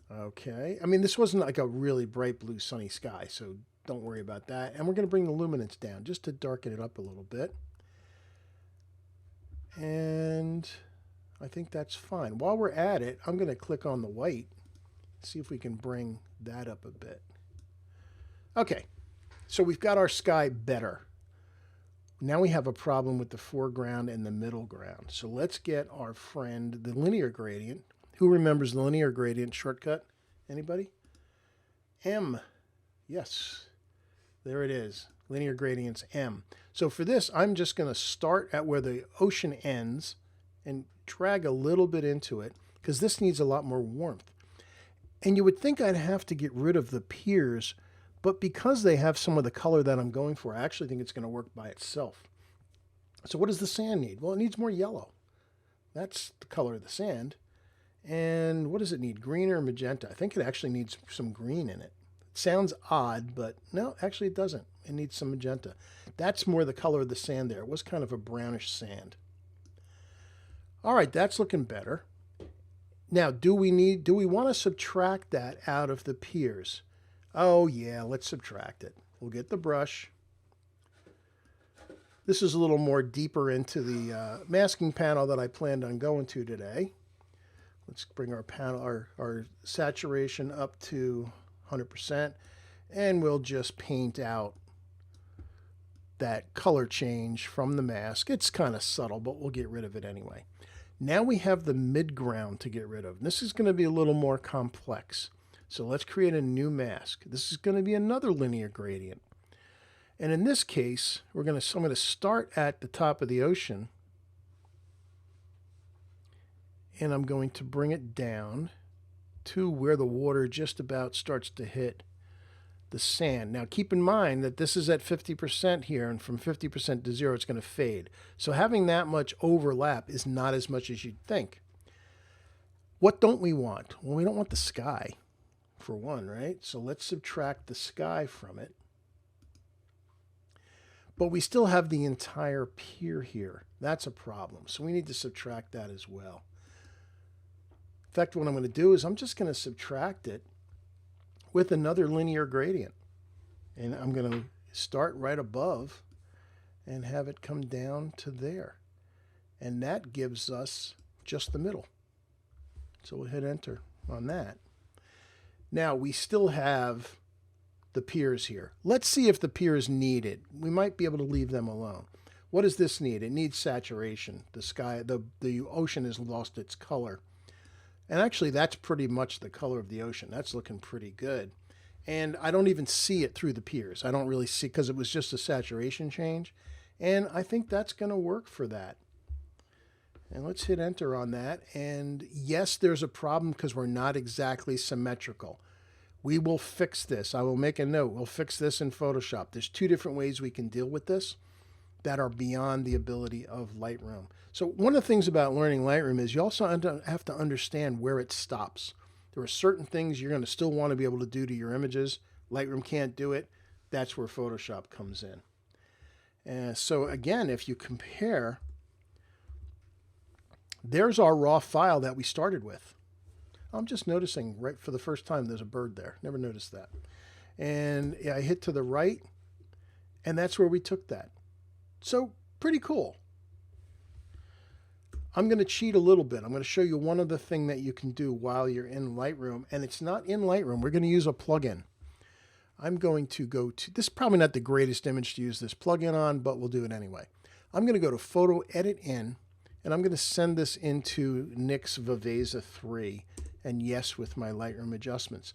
Okay. I mean, this wasn't like a really bright blue sunny sky, so don't worry about that. And we're going to bring the luminance down just to darken it up a little bit. And I think that's fine. While we're at it, I'm going to click on the white See if we can bring that up a bit. Okay, so we've got our sky better. Now we have a problem with the foreground and the middle ground. So let's get our friend, the linear gradient. Who remembers the linear gradient shortcut? Anybody? M. Yes, there it is. Linear gradient's M. So for this, I'm just going to start at where the ocean ends and drag a little bit into it because this needs a lot more warmth. And you would think I'd have to get rid of the piers, but because they have some of the color that I'm going for, I actually think it's going to work by itself. So what does the sand need? Well, it needs more yellow. That's the color of the sand. And what does it need? Green or magenta? I think it actually needs some green in it. It sounds odd, but no, actually it doesn't. It needs some magenta. That's more the color of the sand there. It was kind of a brownish sand. All right, that's looking better. Now, do we want to subtract that out of the piers? Oh yeah, let's subtract it. We'll get the brush. This is a little more deeper into the masking panel that I planned on going to today. Let's bring our panel, our saturation up to 100%, and we'll just paint out that color change from the mask. It's kind of subtle, but we'll get rid of it anyway. Now we have the midground to get rid of. This is going to be a little more complex. So let's create a new mask. This is going to be another linear gradient. And in this case, I'm going to start at the top of the ocean. And I'm going to bring it down to where the water just about starts to hit the sand. Now keep in mind that this is at 50% here, and from 50% to 0 it's going to fade. So having that much overlap is not as much as you'd think. What don't we want? Well, we don't want the sky, for one, right? So let's subtract the sky from it. But we still have the entire pier here. That's a problem. So we need to subtract that as well. In fact, what I'm going to do is I'm just going to subtract it with another linear gradient. And I'm going to start right above and have it come down to there. And that gives us just the middle. So we'll hit enter on that. Now we still have the piers here. Let's see if the piers need it. We might be able to leave them alone. What does this need? It needs saturation. The sky, the ocean has lost its color. And actually that's pretty much the color of the ocean. That's looking pretty good. And I don't even see it through the piers. I don't really see, because it was just a saturation change. And I think that's going to work for that. And let's hit enter on that. And yes, there's a problem because we're not exactly symmetrical. We will fix this. I will make a note. We'll fix this in Photoshop. There's two different ways we can deal with this that are beyond the ability of Lightroom. So one of the things about learning Lightroom is you also have to understand where it stops. There are certain things you're going to still want to be able to do to your images. Lightroom can't do it. That's where Photoshop comes in. And so again, if you compare, there's our raw file that we started with. I'm just noticing right for the first time there's a bird there. Never noticed that. And I hit to the right, and that's where we took that. So pretty cool. I'm going to cheat a little bit. I'm going to show you one other thing that you can do while you're in Lightroom, and it's not in Lightroom. We're going to use a plugin. I'm going to go to, this is probably not the greatest image to use this plugin on, but we'll do it anyway. I'm going to go to Photo Edit In, and I'm going to send this into Nix Viveza 3, and yes, with my Lightroom adjustments.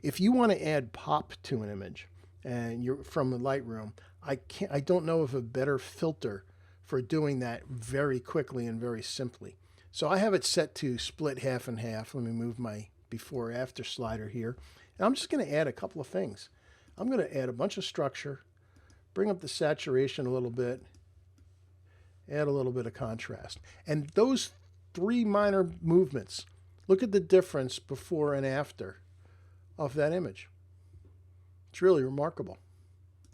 If you want to add pop to an image, and you're from the Lightroom, I don't know of a better filter for doing that very quickly and very simply. So I have it set to split half and half. Let me move my before after slider here. And I'm just going to add a couple of things. I'm going to add a bunch of structure, bring up the saturation a little bit, add a little bit of contrast. And those three minor movements, look at the difference before and after of that image. It's really remarkable.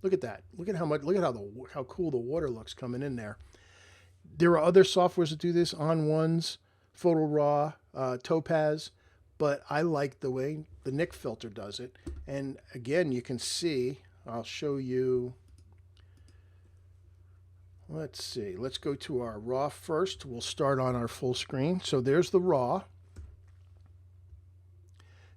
Look at that. Look at how much. Look at how cool the water looks coming in there. There are other softwares that do this. On Ones, Photo Raw, Topaz, but I like the way the Nik filter does it. And again, you can see. I'll show you. Let's see. Let's go to our RAW first. We'll start on our full screen. So there's the RAW.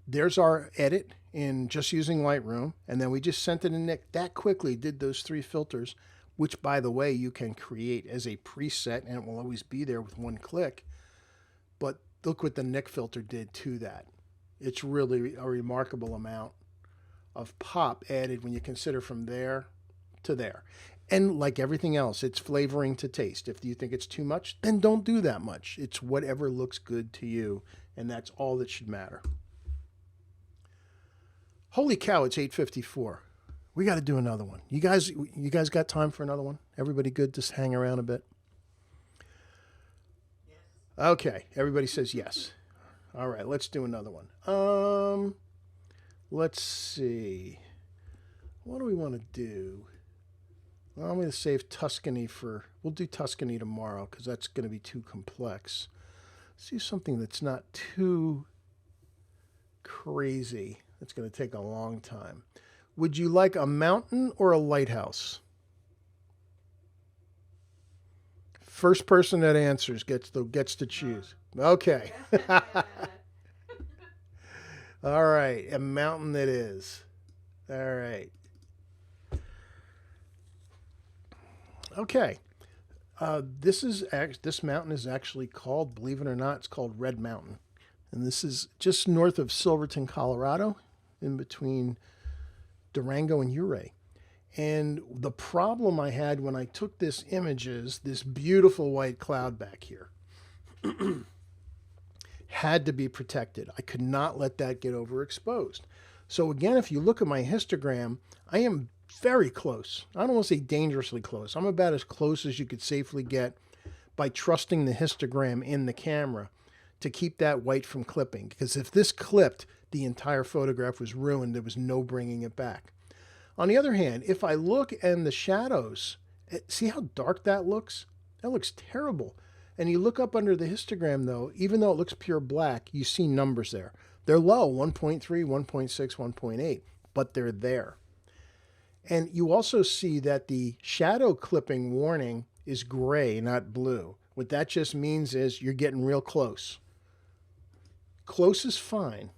There's our edit in just using Lightroom. And then we just sent it in Nick. That quickly did those 3 filters, which, by the way, you can create as a preset and it will always be there with one click. But look what the Nick filter did to that. It's really a remarkable amount of pop added when you consider from there to there. And like everything else, it's flavoring to taste. If you think it's too much, then don't do that much. It's whatever looks good to you, and that's all that should matter. Holy cow, it's 8:54. We got to do another one. You guys got time for another one? Everybody good? Just hang around a bit. Okay, everybody says yes. All right, let's do another one. Let's see. What do we want to do? Well, I'm going to save Tuscany for. We'll do Tuscany tomorrow because that's going to be too complex. Let's do something that's not too crazy. It's going to take a long time. Would you like a mountain or a lighthouse? First person that answers gets to choose. Okay. All right, a mountain it is. All right. Okay. This mountain is actually called, believe it or not, it's called Red Mountain. And this is just north of Silverton, Colorado, in between Durango and Ouray. And the problem I had when I took this image is this beautiful white cloud back here had to be protected. I could not let that get overexposed. So again, if you look at my histogram, I am very close. I don't want to say dangerously close. I'm about as close as you could safely get by trusting the histogram in the camera to keep that white from clipping. Because if this clipped, the entire photograph was ruined. There was no bringing it back. On the other hand, if I look and the shadows, see how dark that looks? That looks terrible. And you look up under the histogram though, even though it looks pure black, you see numbers there. They're low, 1.3, 1.6, 1.8, but they're there. And you also see that the shadow clipping warning is gray, not blue. What that just means is you're getting real close. Close is fine.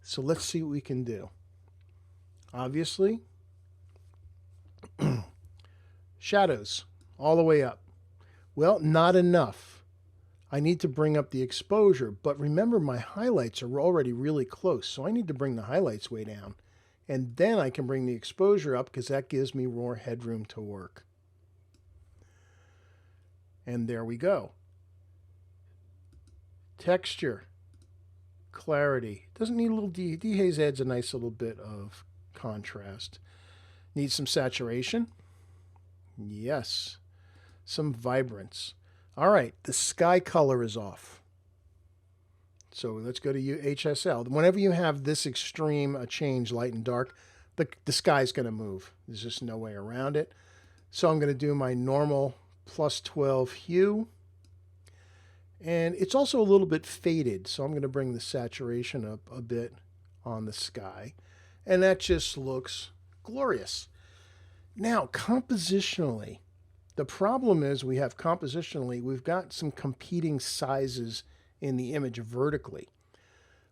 So let's see what we can do. Obviously, shadows all the way up. Well, not enough. I need to bring up the exposure, but remember my highlights are already really close, so I need to bring the highlights way down. And then I can bring the exposure up because that gives me more headroom to work. And there we go. Texture, clarity. Doesn't need a little dehaze adds a nice little bit of contrast. Needs some saturation. Yes. Some vibrance. All right, the sky color is off. So let's go to HSL. Whenever you have this extreme a change, light and dark, the sky's going to move. There's just no way around it. So I'm going to do my normal +12 hue. And it's also a little bit faded, so I'm going to bring the saturation up a bit on the sky. And that just looks glorious. Now, compositionally, the problem is we've got some competing sizes in the image vertically.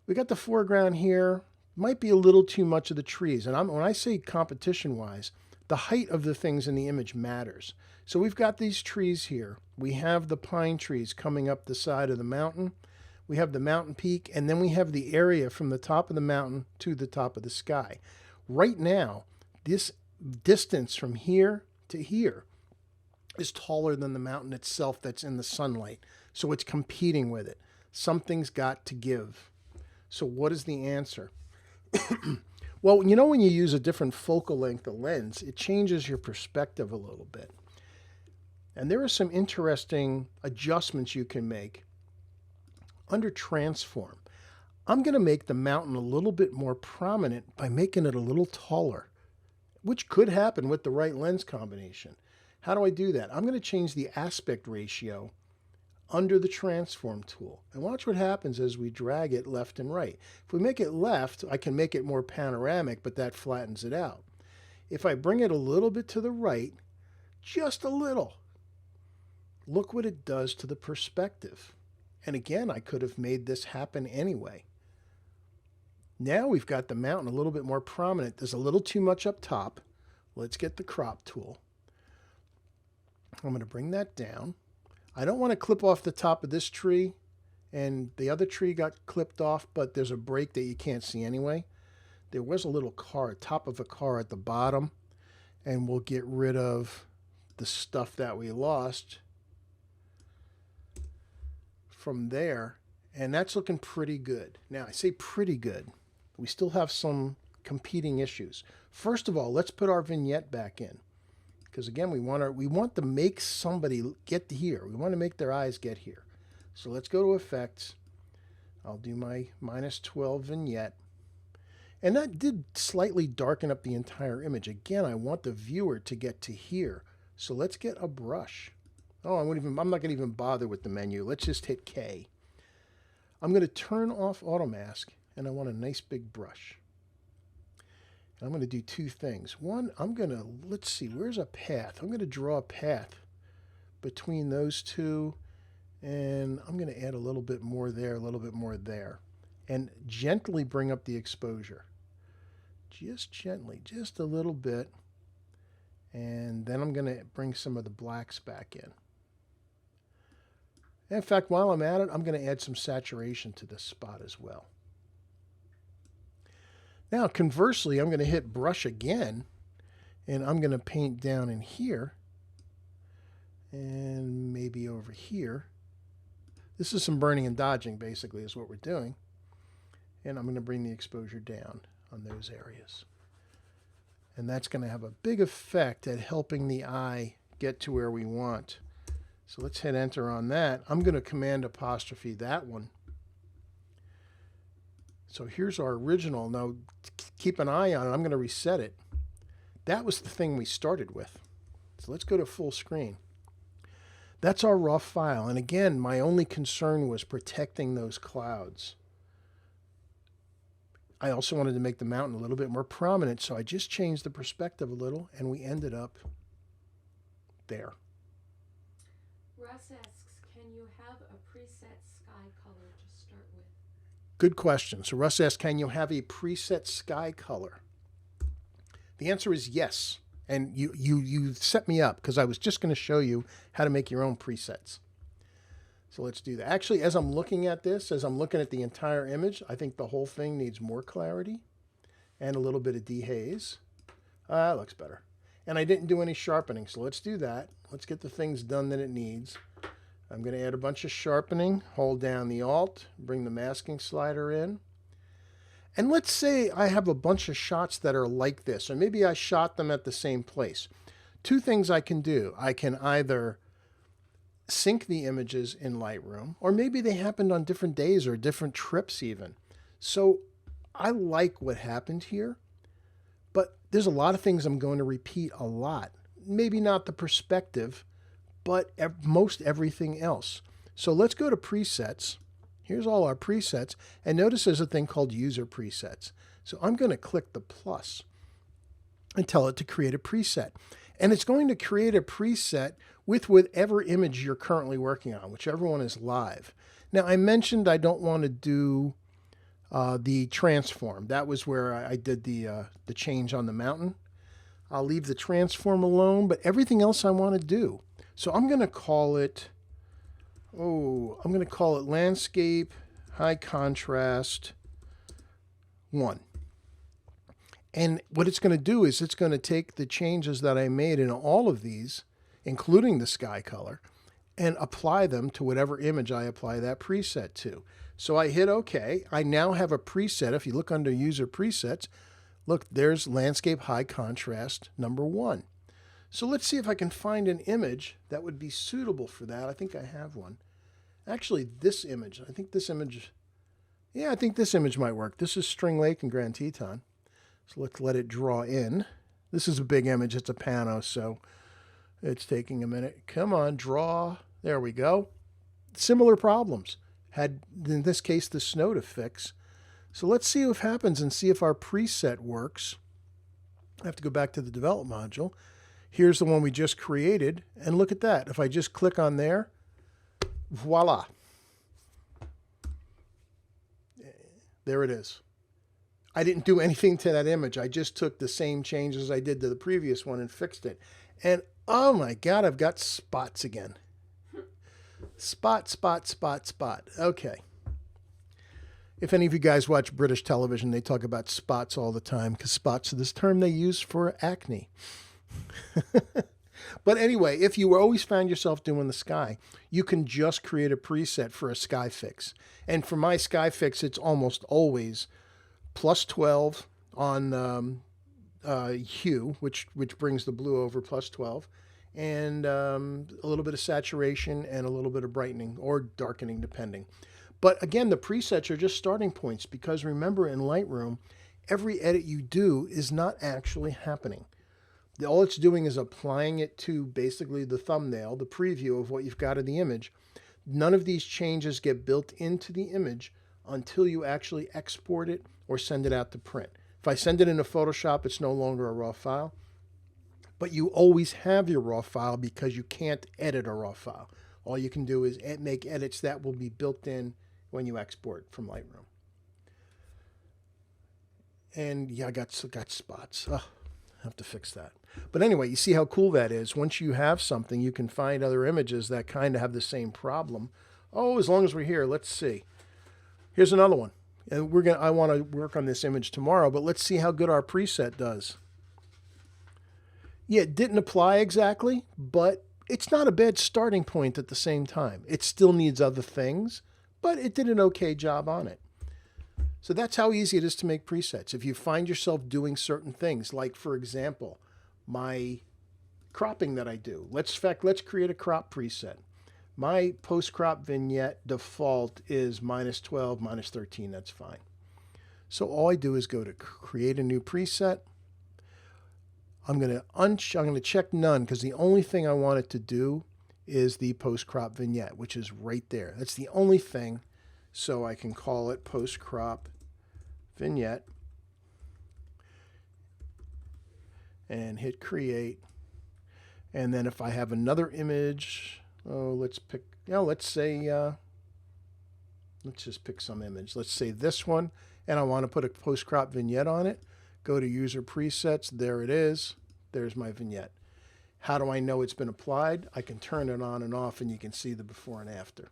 We got the foreground here, might be a little too much of the trees. And when I say competition-wise, the height of the things in the image matters. So we've got these trees here. We have the pine trees coming up the side of the mountain. We have the mountain peak, and then we have the area from the top of the mountain to the top of the sky. Right now, this distance from here to here is taller than the mountain itself that's in the sunlight. So it's competing with it. Something's got to give. So what is the answer? Well, you know when you use a different focal length of lens, it changes your perspective a little bit. And there are some interesting adjustments you can make under transform. I'm going to make the mountain a little bit more prominent by making it a little taller, which could happen with the right lens combination. How do I do that? I'm going to change the aspect ratio under the transform tool. And watch what happens as we drag it left and right. If we make it left, I can make it more panoramic, but that flattens it out. If I bring it a little bit to the right, just a little, look what it does to the perspective. And again, I could have made this happen anyway. Now we've got the mountain a little bit more prominent. There's a little too much up top. Let's get the crop tool. I'm going to bring that down. I don't want to clip off the top of this tree, and the other tree got clipped off, but there's a break that you can't see anyway. There was a little car, top of a car at the bottom, and we'll get rid of the stuff that we lost from there, and that's looking pretty good. Now, I say pretty good. We still have some competing issues. First of all, let's put our vignette back in, because again, we want to make somebody get here. We want to make their eyes get here. So let's go to Effects. I'll do my -12 vignette. And that did slightly darken up the entire image. Again, I want the viewer to get to here. So let's get a brush. Oh, I'm not going to even bother with the menu. Let's just hit K. I'm going to turn off Auto Mask, and I want a nice big brush. And I'm going to do two things. One, let's see, where's a path? I'm going to draw a path between those two, and I'm going to add a little bit more there, a little bit more there, and gently bring up the exposure. Just gently, just a little bit. And then I'm going to bring some of the blacks back in. In fact, while I'm at it, I'm going to add some saturation to this spot as well. Now, conversely, I'm going to hit brush again, and I'm going to paint down in here, and maybe over here. This is some burning and dodging, basically, is what we're doing. And I'm going to bring the exposure down on those areas. And that's going to have a big effect at helping the eye get to where we want. So let's hit enter on that. I'm going to Command apostrophe that one. So here's our original. Now keep an eye on it. I'm going to reset it. That was the thing we started with. So let's go to full screen. That's our raw file. And again, my only concern was protecting those clouds. I also wanted to make the mountain a little bit more prominent, so I just changed the perspective a little, and we ended up there. Russ asks, can you have a preset sky color to start with? Good question. So Russ asks, can you have a preset sky color? The answer is yes. And you set me up, because I was just going to show you how to make your own presets. So let's do that. Actually, as I'm looking at this, as I'm looking at the entire image, I think the whole thing needs more clarity and a little bit of dehaze. That looks better. And I didn't do any sharpening, so let's do that. Let's get the things done that it needs. I'm going to add a bunch of sharpening, hold down the Alt, bring the masking slider in. And let's say I have a bunch of shots that are like this, or maybe I shot them at the same place. Two things I can do. I can either sync the images in Lightroom, or maybe they happened on different days or different trips even. So I like what happened here, but there's a lot of things I'm going to repeat a lot. Maybe not the perspective, but most everything else. So let's go to presets. Here's all our presets, and notice there's a thing called user presets. So I'm going to click the plus and tell it to create a preset. And it's going to create a preset with whatever image you're currently working on, whichever one is live. Now, I mentioned I don't want to do the transform. That was where I did the change on the mountain. I'll leave the transform alone, but everything else I want to do. So I'm going to call it, Landscape High Contrast 1. And what it's going to do is it's going to take the changes that I made in all of these, including the sky color, and apply them to whatever image I apply that preset to. So I hit OK. I now have a preset. If you look under User Presets, look, there's Landscape High Contrast number 1. So let's see if I can find an image that would be suitable for that. I think I have one. Actually, this image. I think this image might work. This is String Lake and Grand Teton. So let's let it draw in. This is a big image. It's a pano, so it's taking a minute. Come on, draw. There we go. Similar problems. Had, in this case, the snow to fix. So let's see what happens and see if our preset works. I have to go back to the develop module. Here's the one we just created, and look at that. If I just click on there, voila. There it is. I didn't do anything to that image. I just took the same changes I did to the previous one and fixed it. And oh my God, I've got spots again. Spot, spot, spot, spot. Okay. If any of you guys watch British television, they talk about spots all the time because spots are this term they use for acne. But anyway, if you always found yourself doing the sky, you can just create a preset for a sky fix. And for my sky fix, it's almost always plus 12 on hue, which brings the blue over plus 12, and a little bit of saturation and a little bit of brightening or darkening, depending. But again, the presets are just starting points because remember in Lightroom, every edit you do is not actually happening. All it's doing is applying it to basically the thumbnail, the preview of what you've got in the image. None of these changes get built into the image until you actually export it or send it out to print. If I send it into Photoshop, it's no longer a raw file. But you always have your raw file because you can't edit a raw file. All you can do is make edits that will be built in when you export from Lightroom. And yeah, I got spots. Oh, I have to fix that. But anyway, you see how cool that is. Once you have something, you can find other images that kind of have the same problem. Oh, as long as we're here, let's see. Here's another one. And I want to work on this image tomorrow, but let's see how good our preset does. Yeah, it didn't apply exactly, but it's not a bad starting point at the same time. It still needs other things, but it did an okay job on it. So that's how easy it is to make presets. If you find yourself doing certain things, like for example, my cropping that I do. Let's create a crop preset. My post-crop vignette default is -12, -13. That's fine. So all I do is go to create a new preset. I'm going to check none because the only thing I want it to do is the post-crop vignette, which is right there. That's the only thing. So I can call it post-crop vignette and hit create. And then if I have another image, let's just pick some image. Let's say this one, and I want to put a post-crop vignette on it. Go to user presets. There it is. There's my vignette. How do I know it's been applied? I can turn it on and off, and you can see the before and after.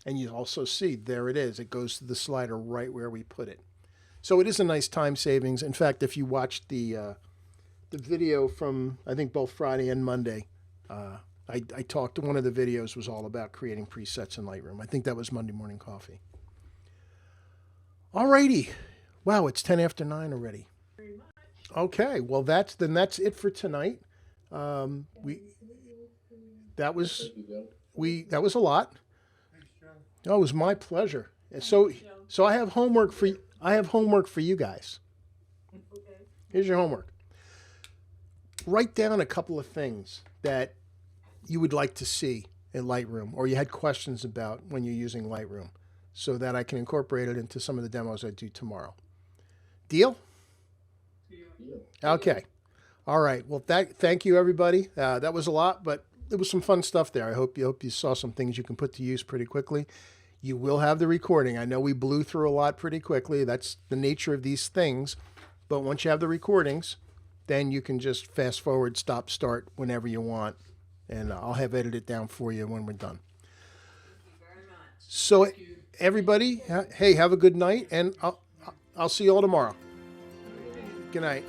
And you also see, there it is. It goes to the slider right where we put it. So it is a nice time savings. In fact, if you watched the video from, I think, both Friday and Monday, I talked, one of the videos was all about creating presets in Lightroom. I think that was Monday Morning Coffee. Alrighty. Wow, it's 10 after 9 already. Okay, well that's it for tonight. That was a lot. Oh, it was my pleasure. And so I have homework for you guys. Here's your homework. Write down a couple of things that you would like to see in Lightroom or you had questions about when you're using Lightroom so that I can incorporate it into some of the demos I do tomorrow. Deal? Okay. All right. Well, thank you, everybody. That was a lot, but it was some fun stuff there. I hope you saw some things you can put to use pretty quickly. You will have the recording. I know we blew through a lot pretty quickly. That's the nature of these things. But once you have the recordings, then you can just fast forward, stop, start whenever you want. And I'll have edited down for you when we're done. Thank you very much. So everybody, hey, have a good night, and I'll see you all tomorrow. Good night.